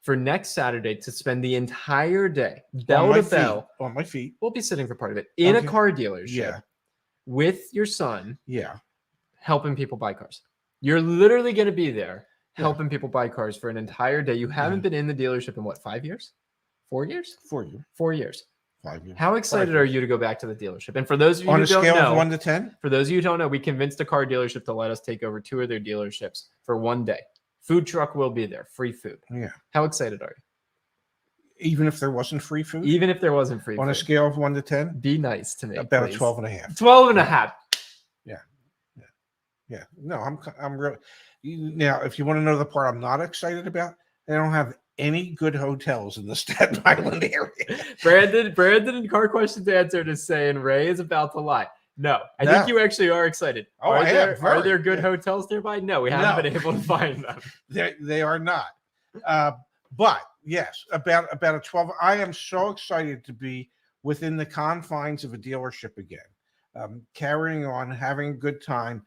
for next Saturday to spend the entire day, bell to bell? On my feet. We'll be sitting for part of it in a Okay. car dealership Yeah. with your son, Yeah. helping people buy cars. You're literally going to be there Yeah. helping people buy cars for an entire day. You haven't been in the dealership in what, 5 years? 4 years? For you. 4 years. 5 years. How excited 5 are years. you to go back to the dealership? And for those of you On who a don't scale know, of 1 to 10? for those of you who don't know, we convinced a car dealership to let us take over 2 of their dealerships for 1 day. Food truck will be there, free food. Yeah. How excited are you? Even if there wasn't free food? Even if there wasn't free On food. a scale of 1 to 10? Be nice to me. About please. a 12 and a half. 12 and a half. Yeah. No, I'm really now. If you want to know the part I'm not excited about, they don't have any good hotels in the Staten Island area. Brandon in Car Questions Answered is saying Ray is about to lie. No, I think you actually are excited. Oh, I am are there very, good yeah. hotels nearby? No, we haven't been able to find them. They are not. But yes, about a 12. I am so excited to be within the confines of a dealership again, carrying on, having a good time.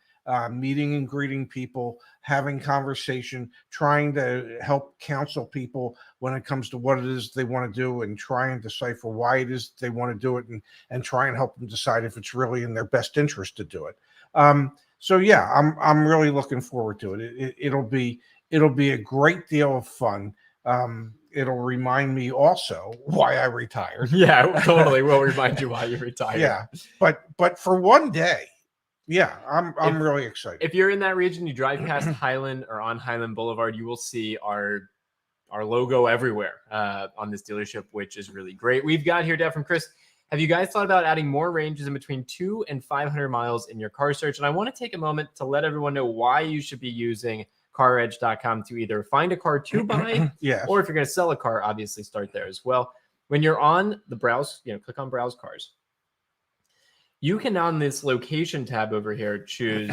Meeting and greeting people, having conversation, trying to help counsel people when it comes to what it is they want to do, and try and decipher why it is they want to do it, and try and help them decide if it's really in their best interest to do it. So yeah, I'm really looking forward to it. It'll be a great deal of fun. It'll remind me also why I retired. Yeah, totally. Will remind you why you retired. Yeah, but for 1 day. Yeah, I'm really excited. If you're in that region, you drive past Highland or on Highland Boulevard, you will see our logo everywhere on this dealership, which is really great. We've got here, Dad, from Chris. Have you guys thought about adding more ranges in between 2 and 500 miles in your car search? And I want to take a moment to let everyone know why you should be using CarEdge.com to either find a car to buy, Yes. or if you're going to sell a car, obviously start there as well. When you're on the browse, click on Browse Cars. You can, on this location tab over here, choose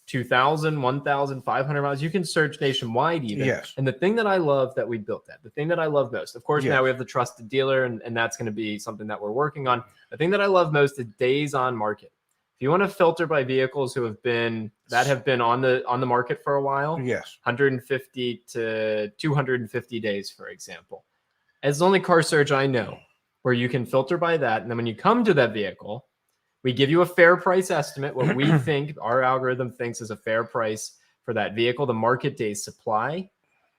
2,000, 1,500 miles. You can search nationwide even. Yes. And the thing that I love that we built the thing that I love most, of course, Yes. now we have the trusted dealer, and that's going to be something that we're working on. The thing that I love most is days on market. If you want to filter by vehicles who have been on the market for a while, Yes. 150 to 250 days, for example. It's the only car search I know where you can filter by that. And then when you come to that vehicle, we give you a fair price estimate, what we think our algorithm thinks is a fair price for that vehicle, the market days supply,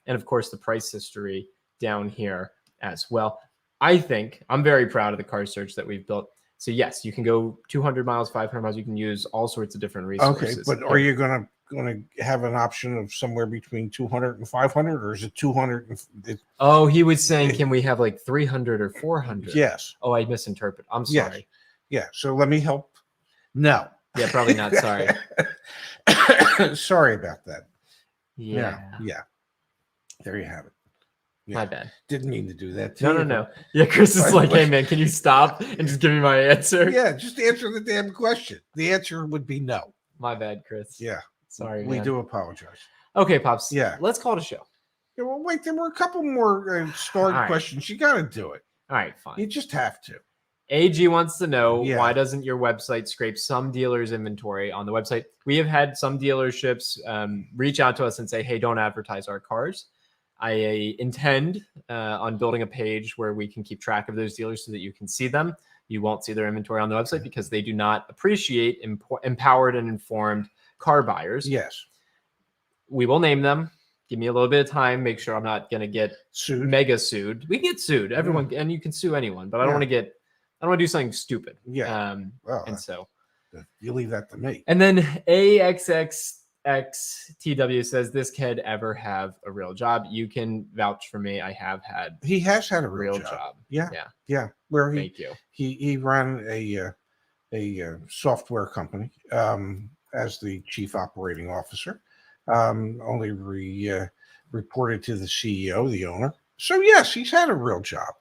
and of course the price history down here as well. I think I'm very proud of the car search that we've built. So yes, you can go 200 miles, 500 miles. You can use all sorts of different resources. Okay, but are you going to have an option of somewhere between 200 and 500, or is it 200? Oh, he was saying, can we have like 300 or 400? Yes. Oh, I misinterpret. I'm Yes. sorry. Yeah. So let me help. No. Yeah, probably not. Sorry. Sorry about that. Yeah. Yeah. There you have it. Yeah. My bad. Didn't mean to do that. No. Yeah, Chris is like, hey man, can you stop and just give me my answer? Yeah, just answer the damn question. The answer would be no. My bad, Chris. Yeah. Sorry, We man. do apologize. Okay, Pops. Yeah. Let's call it a show. Yeah, well, wait, there were a couple more starred All right. questions. You got to do it. All right, fine. You just have to. AG wants to know, Yeah. why doesn't your website scrape some dealers' inventory on the website? We have had some dealerships reach out to us and say, hey, don't advertise our cars. I intend on building a page where we can keep track of those dealers so that you can see them. You won't see their inventory on the website because they do not appreciate empowered and informed car buyers. Yes. We will name them. Give me a little bit of time. Make sure I'm not going to get Sued. mega sued. We can get sued. Everyone, and you can sue anyone, but I don't want to do something stupid. Yeah. And so you leave that to me. And then AXXXTW says, this kid ever have a real job? You can vouch for me. I have had. He has had a real job. Yeah. Yeah. Yeah. Where Thank you. He ran a software company as the chief operating officer. Only reported to the CEO, the owner. So yes, he's had a real job.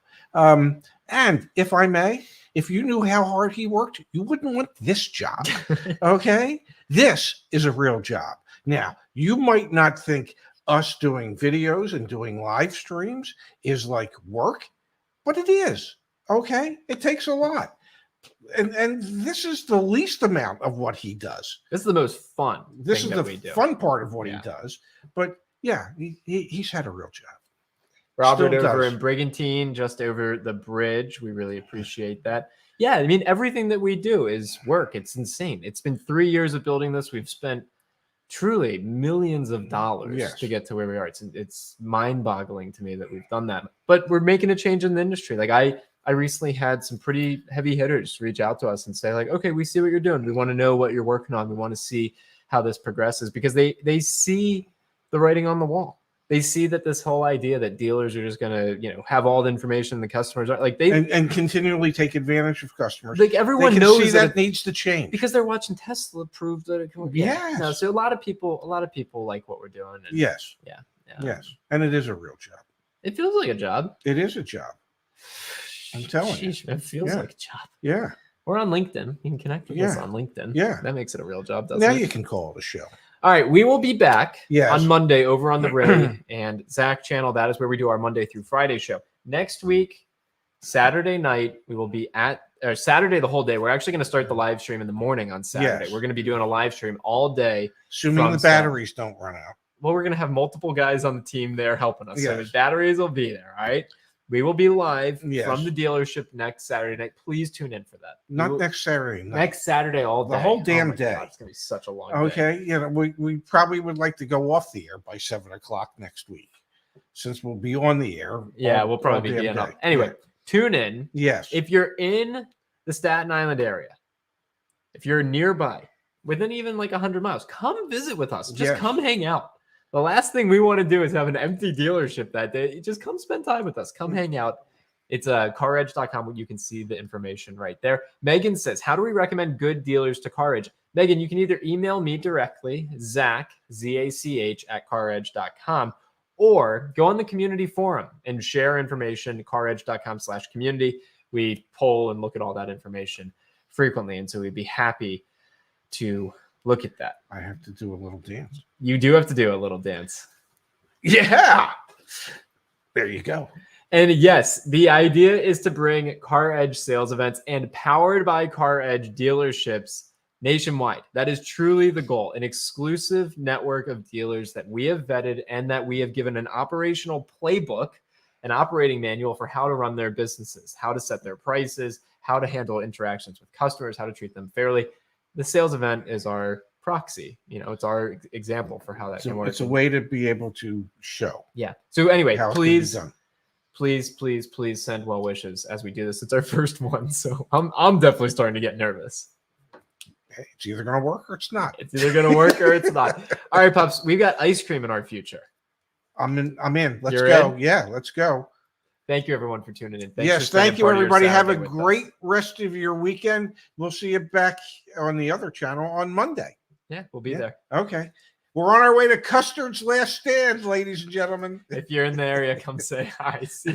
And if I may, if you knew how hard he worked, you wouldn't want this job. Okay? This is a real job. Now, you might not think us doing videos and doing live streams is like work, but it is. Okay? It takes a lot. And this is the least amount of what he does. This is the most fun. This is the fun part of what he does. But yeah, he's had a real job. Robert over in Brigantine, just over the bridge. We really appreciate that. Yeah, I mean, everything that we do is work. It's insane. It's been 3 years of building this. We've spent truly millions of dollars to get to where we are. It's mind-boggling to me that we've done that. But we're making a change in the industry. Like I recently had some pretty heavy hitters reach out to us and say, like, okay, we see what you're doing. We want to know what you're working on. We want to see how this progresses, because they see the writing on the wall. They see that this whole idea that dealers are just going to, have all the information the customers are like, and continually take advantage of customers. Like everyone knows see that it needs to change because they're watching Tesla prove that it can work. Yes. No, so a lot of people like what we're doing. And yes. Yeah. Yes. And it is a real job. It feels like a job. It is a job. I'm telling you. It feels like a job. Yeah. We're on LinkedIn. You can connect with us on LinkedIn. Yeah. That makes it a real job, doesn't now it? you can call it a show. All right. We will be back on Monday over on the Ray and Zach channel. That is where we do our Monday through Friday show. Next week, Saturday night, we will be Saturday the whole day. We're actually going to start the live stream in the morning on Saturday. Yes. We're going to be doing a live stream all day. Assuming the batteries don't run out. Well, we're going to have multiple guys on the team there helping us. Yes. So the batteries will be there. All right. We will be live from the dealership next Saturday night. Please tune in for that. Not next Saturday night. Next Saturday all day. The whole damn day. God, it's going to be such a long day. Okay. We probably would like to go off the air by 7:00 next week, since we'll be on the air. Yeah, we'll probably be on. Anyway, tune in. Yes. If you're in the Staten Island area, if you're nearby, within even like 100 miles, come visit with us. Just come hang out. The last thing we want to do is have an empty dealership that day. Just come spend time with us. Come hang out. It's CarEdge.com. You can see the information right there. Megan says, how do we recommend good dealers to CarEdge? Megan, you can either email me directly, Zach, Z-A-C-H, at CarEdge.com, or go on the community forum and share information, CarEdge.com/community. We poll and look at all that information frequently, and so we'd be happy to look at that. I have to do a little dance. You do have to do a little dance. Yeah. There you go. And yes, the idea is to bring CarEdge sales events and powered by CarEdge dealerships nationwide. That is truly the goal. An exclusive network of dealers that we have vetted and that we have given an operational playbook, an operating manual for how to run their businesses, how to set their prices, how to handle interactions with customers, how to treat them fairly. The sales event is our proxy. It's our example for how that can work. It's a way to be able to show. Yeah. So anyway, please send well wishes as we do this. It's our first one, so I'm definitely starting to get nervous. Hey, it's either going to work or it's not. It's either going to work or it's not. All right, pups, we've got ice cream in our future. I'm in. Let's You're go. in? Yeah, let's go. Thank you, everyone, for tuning in. Thank you, everybody. Have a great rest of your weekend. We'll see you back on the other channel on Monday. Yeah, we'll be there. Okay. We're on our way to Custard's Last Stand, ladies and gentlemen. If you're in the area, come say hi. See you.